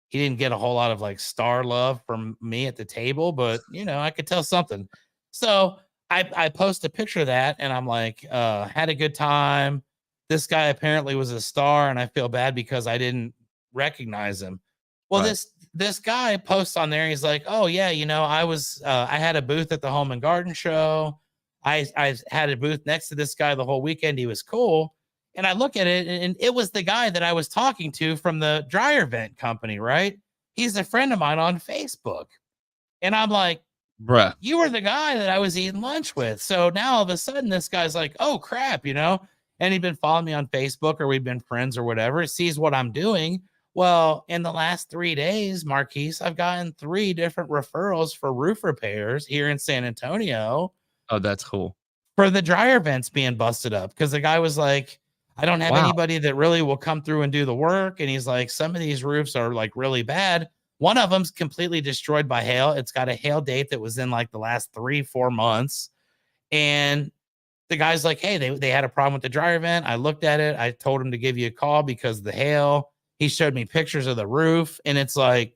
he didn't get a whole lot of like star love from me at the table, but I could tell something. So I post a picture of that and I'm like, had a good time. This guy apparently was a star, and I feel bad because I didn't recognize him. Well,
Right.
this guy posts on there. He's like, oh yeah, I had a booth at the home and garden show. I had a booth next to this guy the whole weekend. He was cool. And I look at it, and it was the guy that I was talking to from the dryer vent company, right? He's a friend of mine on Facebook. And I'm like,
Bruh.
you were the guy that I was eating lunch with. So now all of a sudden, this guy's like, oh crap, and he'd been following me on Facebook, or we've been friends or whatever, sees what I'm doing. Well, in the last 3 days, Marquise, I've gotten 3 different referrals for roof repairs here in San Antonio
Oh, that's cool.
for the dryer vents being busted up because the guy was like, I don't have
Wow.
anybody that really will come through and do the work. And he's like, some of these roofs are like really bad. One of them's completely destroyed by hail. It's got a hail date that was in like the last 3-4 months. And the guy's like, hey, they had a problem with the dryer vent. I looked at it. I told him to give you a call because of the hail. He showed me pictures of the roof. And it's like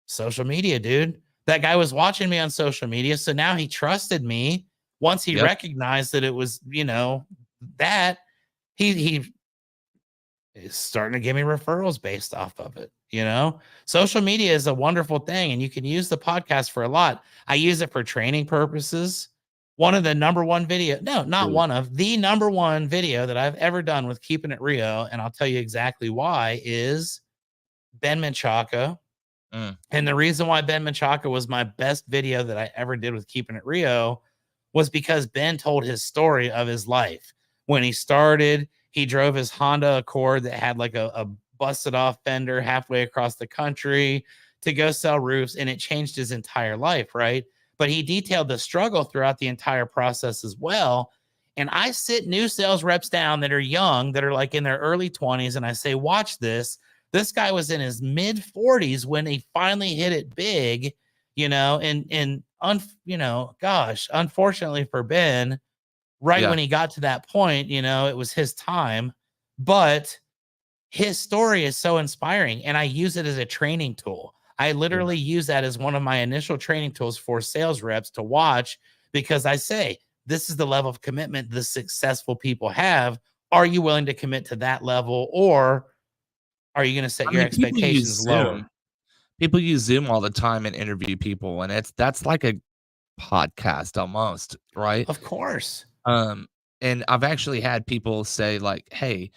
social media, dude. That guy was watching me on social media. So now he trusted me once he
Yep.
recognized that it was, that he is starting to give me referrals based off of it. Social media is a wonderful thing, and you can use the podcast for a lot. I use it for training purposes. One of the number one video, no, not
Ooh.
one of the number one video that I've ever done with Keeping It Real, and I'll tell you exactly why, is Ben Menchaca.
Mm.
And the reason why Ben Menchaca was my best video that I ever did with Keeping It Real was because Ben told his story of his life. When he started, he drove his Honda Accord that had like a busted off fender halfway across the country to go sell roofs, and it changed his entire life, right? But he detailed the struggle throughout the entire process as well. And I sit new sales reps down that are young, that are like in their early 20s, and I say, watch this. This guy was in his mid 40s when he finally hit it big, gosh, unfortunately for Ben, right
Yeah.
when he got to that point, it was his time. But his story is so inspiring, and I use it as a training tool. I
Yeah.
literally use that as one of my initial training tools for sales reps to watch, because I say, this is the level of commitment the successful people have. Are you willing to commit to that level, or are you going to set
I
your
mean, people
expectations
use
lower?
Zoom. People use Zoom all the time and interview people, and that's like a podcast almost, right?
Of course.
Um, and I've actually had people say like, "Hey,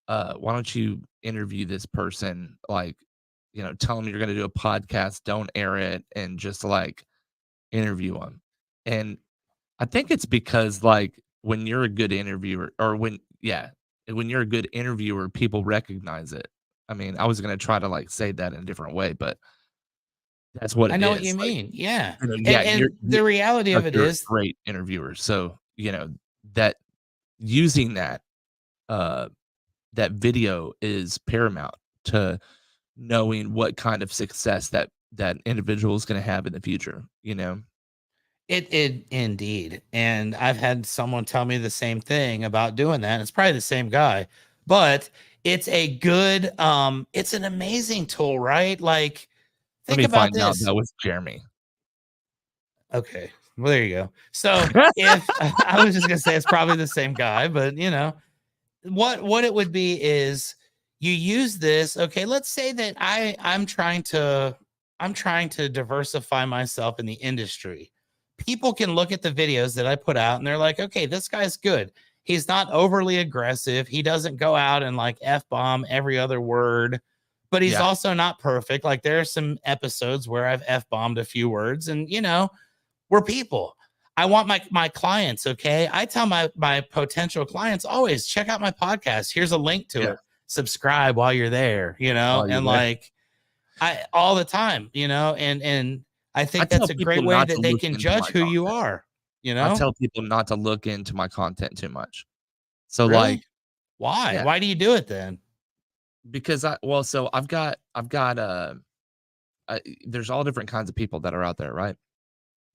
why don't you interview this person? Like, tell them you're gonna do a podcast, don't air it, and just like interview them." And I think it's because like when you're a good interviewer, or when you're a good interviewer, people recognize it. I mean, I was gonna try to like say that in a different way, but that's what
I
it
know what you
is. Like,
mean. Yeah. And
yeah,
and
you
the reality
like
of it
you're a
is,
great interviewer. So, that using uh that video is paramount to knowing what kind of success that individual is going to have in the future.
it indeed. And I've had someone tell me the same thing about doing that. It's probably the same guy, but it's an amazing tool, right? Like,
Let
think
me
about
find out
this.
that was Jeremy.
Okay. Well, there you go. So if I was just gonna say it's probably the same guy, but what it would be is, you use this. Okay, let's say that I'm trying to diversify myself in the industry. People can look at the videos that I put out, and they're like, okay, this guy's good. He's not overly aggressive. He doesn't go out and like F bomb every other word, but he's
Yeah.
also not perfect. Like, there are some episodes where I've F bombed a few words, and we're people. I want my clients, okay? I tell my potential clients always, check out my podcast. Here's a link to
Yeah.
it. Subscribe while you're there,
While you're
and
there.
like, I all the time, and I
I
think
tell
that's a
people
great way
not to
that they
look
can
into
judge
my
who you
content.
are,
I tell people not to look into my content too much. So, like,
Really? Why?
yeah,
Why do you do it then?
because so there's all different kinds of people that are out there, right?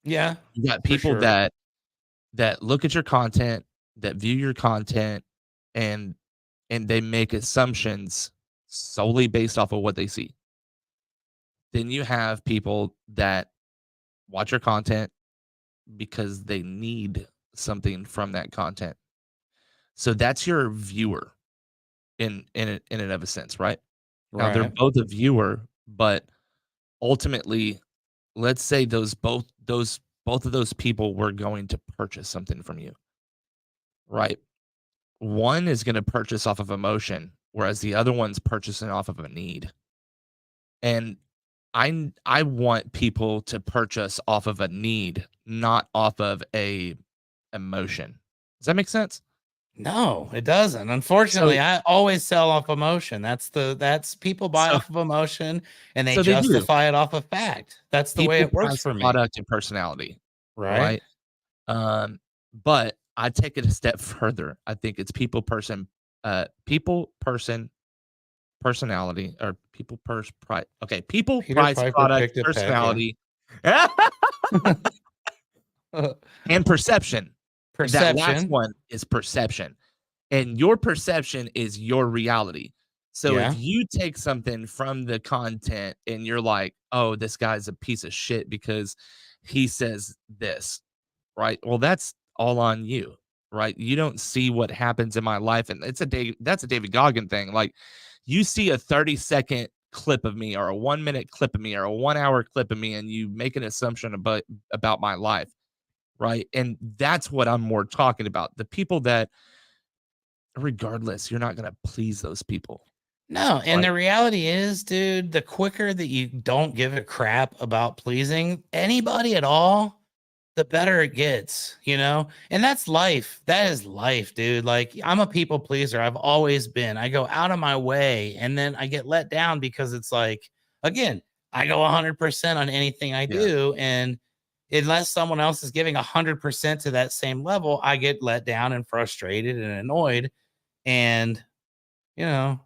Yeah,
You got
for
people
sure.
that look at your content, that view your content, and they make assumptions solely based off of what they see. Then you have people that watch your content because they need something from that content. So that's your viewer in and of a sense, right? Now they're
Right.
both a viewer, but ultimately, let's say both of those people were going to purchase something from you, right? One is gonna purchase off of emotion, whereas the other one's purchasing off of a need. And I want people to purchase off of a need, not off of a emotion. Does that make sense?
No, it doesn't.
So
Unfortunately, I always sell off emotion. That's people buy
so
off of emotion, and they
so they do.
justify it off of fact. That's the way
People
it works
price
for me.
product and personality,
Right?
right? But I take it a step further. I think it's people, person, personality, or people, price. Okay, people,
Peter
price,
Piper
product,
picked a peck, yeah.
personality, and perception. That last
Perception.
one is perception, and your perception is your reality. So if
Yeah.
you take something from the content and you're like, "Oh, this guy's a piece of shit because he says this," right? Well, that's all on you, right? You don't see what happens in my life, and that's a David Goggin thing. Like, you see a 30-second clip of me or a 1-minute clip of me or a 1-hour clip of me, and you make an assumption about my life, right? And that's what I'm more talking about. The people that regardless, you're not gonna please those people,
No, and
right?
the reality is, dude, the quicker that you don't give a crap about pleasing anybody at all, the better it gets, you know? And that's life. That is life, dude. Like, I'm a people pleaser. I've always been. I go out of my way and then I get let down because it's like, again, I go 100% on anything I
Yeah.
do. And unless someone else is giving 100% to that same level, I get let down and frustrated and annoyed. And, you know,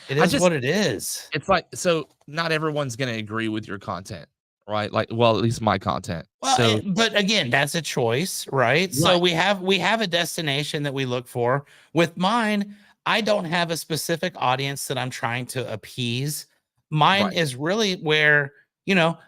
it
I
is
just
what it is.
It's like so not everyone's gonna agree with your content, right? Like, well, at least my content.
Well,
So
but again, that's a choice, right? So
right,
we have a destination that we look for. With mine, I don't have a specific audience that I'm trying to appease. Mine
right.
is really where,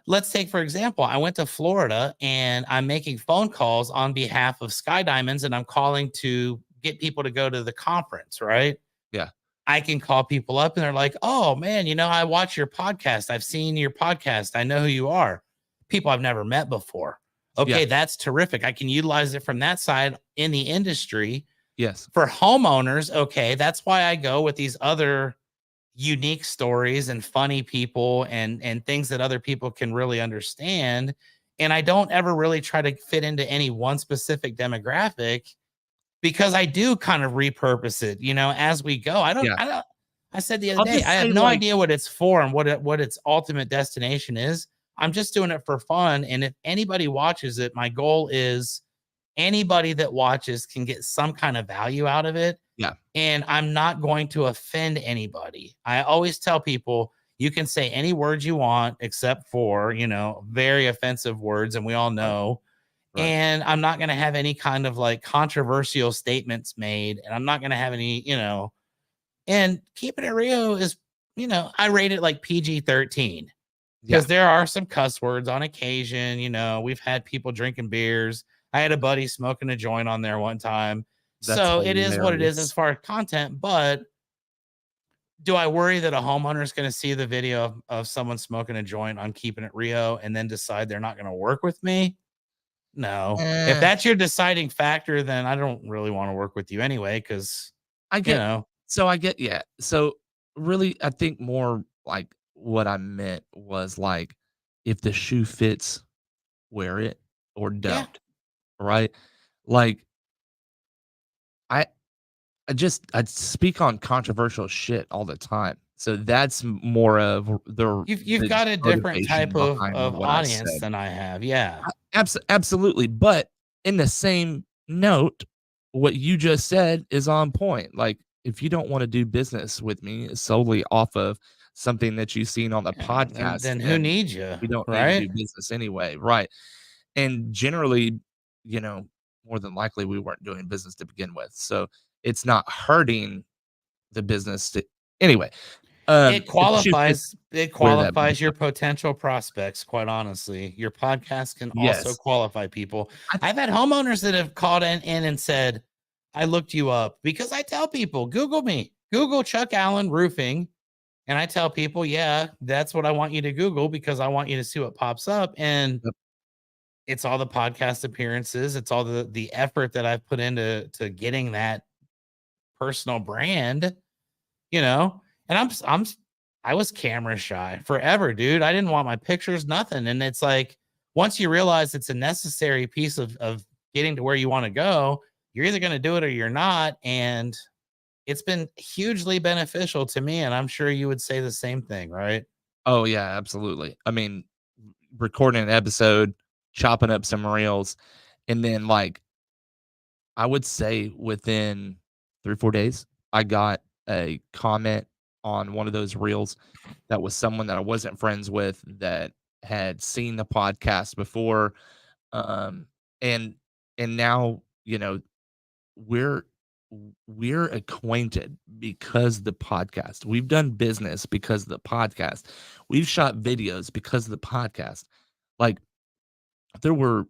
let's take for example, I went to Florida and I'm making phone calls on behalf of Sky Diamonds and I'm calling to get people to go to the conference, right?
Yeah,
I can call people up and they're like, "Oh man, I watch your podcast. I've seen your podcast. I know who you are." People I've never met before.
yeah,
Okay, that's terrific. I can utilize it from that side in the industry.
yes,
For homeowners, okay, that's why I go with these other unique stories and funny people and things that other people can really understand. And I don't ever really try to fit into any one specific demographic because I do kind of repurpose it, as we go.
yeah.
I said the other
I'll
day,
just
I have
say,
no
like
idea what it's for and what its ultimate destination is. I'm just doing it for fun. And if anybody watches it, my goal is anybody that watches can get some kind of value out of it.
yeah,
And I'm not going to offend anybody. I always tell people you can say any words you want except for, very offensive words. And we all
right,
know,
right.
and I'm not going to have any kind of like controversial statements made, and I'm not going to have any, and keeping it real is, I rate it like PG-13
Yeah,
because there are some cuss words on occasion. We've had people drinking beers. I had a buddy smoking a joint on there one time.
that's
So it is what it is as
hilarious.
far as content. But do I worry that a homeowner is going to see the video of someone smoking a joint on keeping it Rio and then decide they're not going to work with me? No. If
Eh,
that's your deciding factor, then I don't really wanna work with you anyway, because
I
you
get
know
I get yeah. So, really, I think more like what I meant was, like, if the shoe fits, wear it or
Yeah.
don't, right? Like, I I speak on controversial shit all the time. So that's more of
You've
the
got a different
motivation
type of
behind
of
what I
audience
said.
than I have, yeah.
Absolutely, but in the same note, what you just said is on point. Like, if you don't wanna do business with me solely off of something that you've seen on the
Yeah, then
podcast,
then who
then
needs you,
we don't need to
right?
do business anyway, right? And generally, you know, more than likely, we weren't doing business to begin with, so it's not hurting the business to anyway,
It
if the shoe fits,
qualifies it
wear that
qualifies your
motherfucker.
potential prospects, quite honestly. Your podcast can also
Yes.
qualify people.
I
I've had homeowners that have called in and said, "I looked you up," because I tell people, "Google me. Google Chuck Allen Roofing." And I tell people, yeah, that's what I want you to Google because I want you to see what pops up. And
yep.
it's all the podcast appearances, it's all the effort that I've put into getting that personal brand, you know. And I was camera shy forever, dude. I didn't want my pictures, nothing. And it's like once you realize it's a necessary piece of getting to where you want to go, you're either going to do it or you're not. And it's been hugely beneficial to me. And I'm sure you would say the same thing, right?
Oh, yeah, absolutely. I mean, recording an episode, chopping up some reels, and then, like, I would say within 3 or 4 days, I got a comment on one of those reels that was someone that I wasn't friends with that had seen the podcast before, um, and now, we're we're acquainted because the podcast. We've done business because of the podcast. We've shot videos because of the podcast. Like there were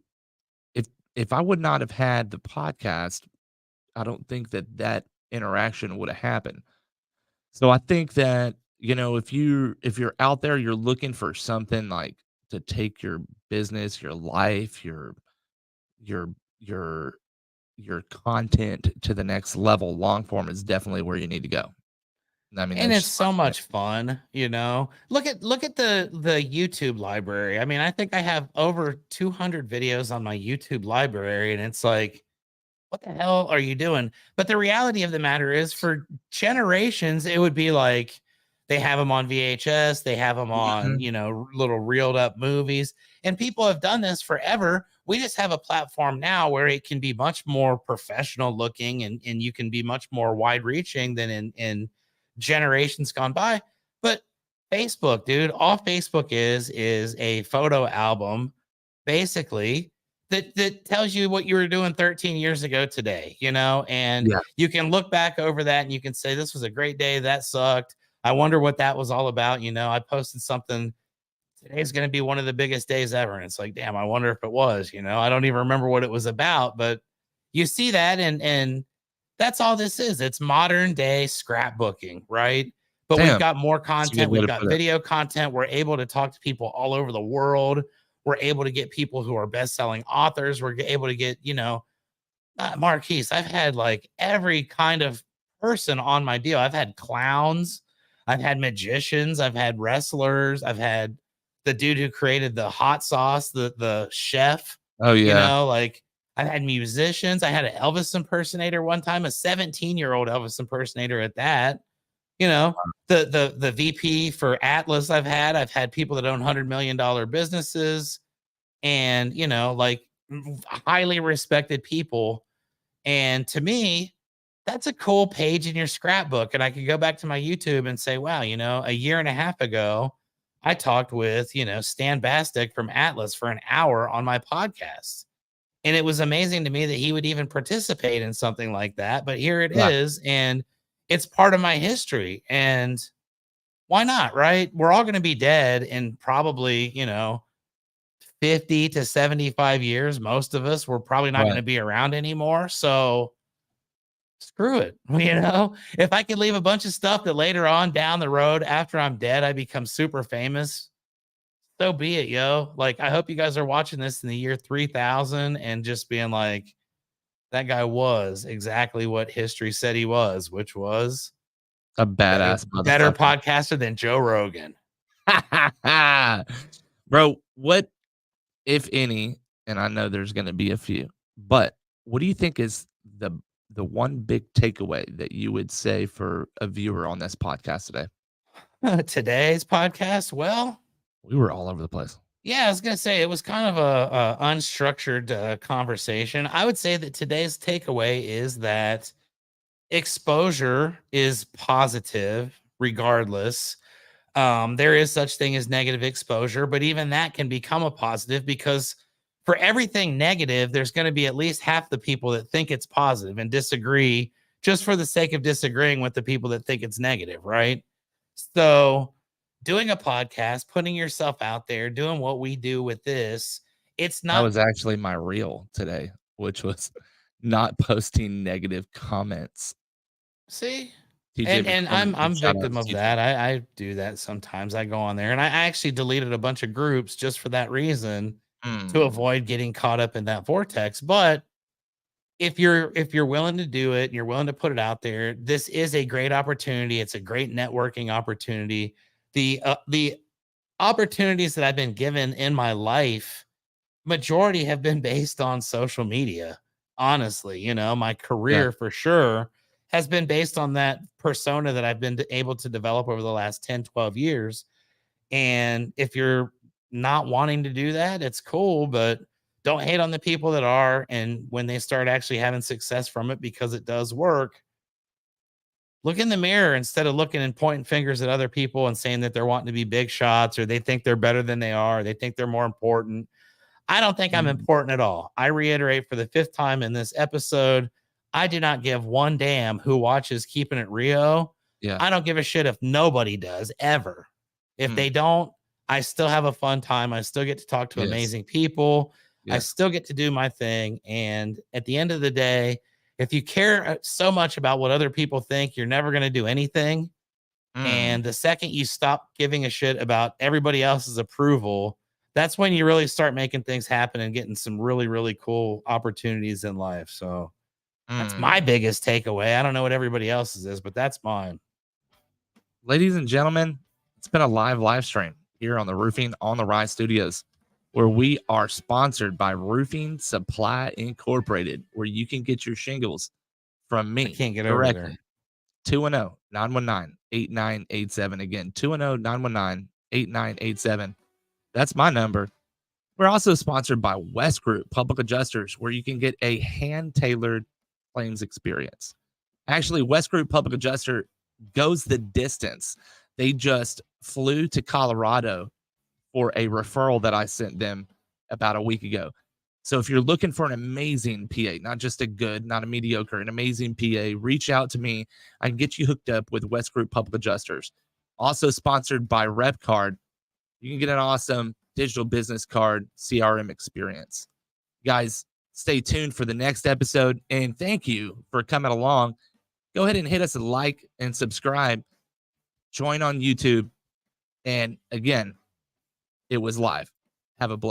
if if I would not have had the podcast, I don't think that that interaction would have happened. So I think that, if you're out there, you're looking for something like to take your business, your life, your your your content to the next level, long form is definitely where you need to go. I mean,
And
that's
it's
just my
so
opinion.
much fun, you know. Look at the YouTube library. I mean, I think I have over 200 videos on my YouTube library, and it's like, what the hell are you doing? But the reality of the matter is, for generations, it would be like they have them on VHS, they have them on,
Mhm.
little reeled up movies, and people have done this forever. We just have a platform now where it can be much more professional looking, and you can be much more wide reaching than in generations gone by. But Facebook, dude, all Facebook is a photo album basically that tells you what you were doing 13 years ago today, and
Yeah.
you can look back over that and you can say, this was a great day. That sucked. I wonder what that was all about. I posted something. Today's going to be one of the biggest days ever. And it's like, damn, I wonder if it was, I don't even remember what it was about, but you see that. And that's all this is. It's modern day scrapbooking, right? But we've
Damn,
got more
that's a
content.
good way
We've
to
got
put it.
video content. We're able to talk to people all over the world. We're able to get people who are best-selling authors. We're able to get, Marquise. I've had like every kind of person on my deal. I've had clowns, I've had magicians, I've had wrestlers, I've had the dude who created the hot sauce, the chef,
Oh, yeah.
like I've had musicians. I had an Elvis impersonator one time, a 17-year-old Elvis impersonator at that. You know, the VP for Atlas I've had people that own $100 million businesses, and like highly respected people. And to me, that's a cool page in your scrapbook. And I can go back to my YouTube and say, wow, a year and a half ago, I talked with, Stan Bastic from Atlas for an hour on my podcast. And it was amazing to me that he would even participate in something like that. But here it
Yeah.
is. And it's part of my history. And why not? Right? We're all going to be dead in probably, 50 to 75 years. Most of us, we're probably not going
Right.
to be around anymore. So screw it. If I could leave a bunch of stuff that later on down the road after I'm dead, I become super famous, so be it, yo. Like, I hope you guys are watching this in the year 3000 and just being like, that guy was exactly what history said he was, which was
A
better,
badass
better
motherfucker.
podcaster than Joe Rogan.
Bro, what, if any, and I know there's gonna be a few, but what do you think is the one big takeaway that you would say for a viewer on this podcast today?
Today's podcast, well,
We were all over the place.
yeah, I was gonna say it was kind of a unstructured conversation. I would say that today's takeaway is that exposure is positive regardless. There is such thing as negative exposure, but even that can become a positive because for everything negative, there's going to be at least half the people that think it's positive and disagree just for the sake of disagreeing with the people that think it's negative, right? So, doing a podcast, putting yourself out there, doing what we do with this, it's
That
not,
was actually my reel today, which was not posting negative comments.
see,
TJ
and
McCormick,
I'm
shout out
victim
to
of
TJ.
that. I do that sometimes. I go on there and I actually deleted a bunch of groups just for that reason, to
Mm,
avoid getting caught up in that vortex. But if you're willing to do it and you're willing to put it out there, this is a great opportunity. It's a great networking opportunity. The opportunities that I've been given in my life, majority have been based on social media. Honestly, my
yeah,
career for sure has been based on that persona that I've been able to develop over the last 10, 12 years. And if you're not wanting to do that, it's cool, but don't hate on the people that are. And when they start actually having success from it, because it does work, look in the mirror instead of looking and pointing fingers at other people and saying that they're wanting to be big shots, or they think they're better than they are. They think they're more important. I don't think I'm
mm,
important at all. I reiterate for the fifth time in this episode, I do not give one damn who watches Keeping It Rio.
Yeah.
I don't give a shit if nobody does ever. If
Mm.
they don't, I still have a fun time. I still get to talk to
Yes.
amazing people. I
Yeah.
still get to do my thing. And at the end of the day, if you care so much about what other people think, you're never going to do anything.
Mm.
And the second you stop giving a shit about everybody else's approval, that's when you really start making things happen and getting some really, really cool opportunities in life. So that's my
Mm.
biggest takeaway. I don't know what everybody else's is, but that's mine.
Ladies and gentlemen, it's been a live stream here on the Roofing on the Rise Studios, where we are sponsored by Roofing Supply Incorporated, where you can get your shingles from
I
me
can't get over there.
directly. 210-919-8987. Again, 210-919-8987. That's my number. We're also sponsored by West Group Public Adjusters, where you can get a hand-tailored claims experience. Actually, West Group Public Adjuster goes the distance. They just flew to Colorado for a referral that I sent them about a week ago. So if you're looking for an amazing PA, not just a good, not a mediocre, an amazing PA, reach out to me. I can get you hooked up with West Group Public Adjusters. Also sponsored by RepCard. You can get an awesome digital business card CRM experience. Guys, stay tuned for the next episode. And thank you for coming along. Go ahead and hit us a like and subscribe. Join on YouTube. And again, it was live. Have a blessed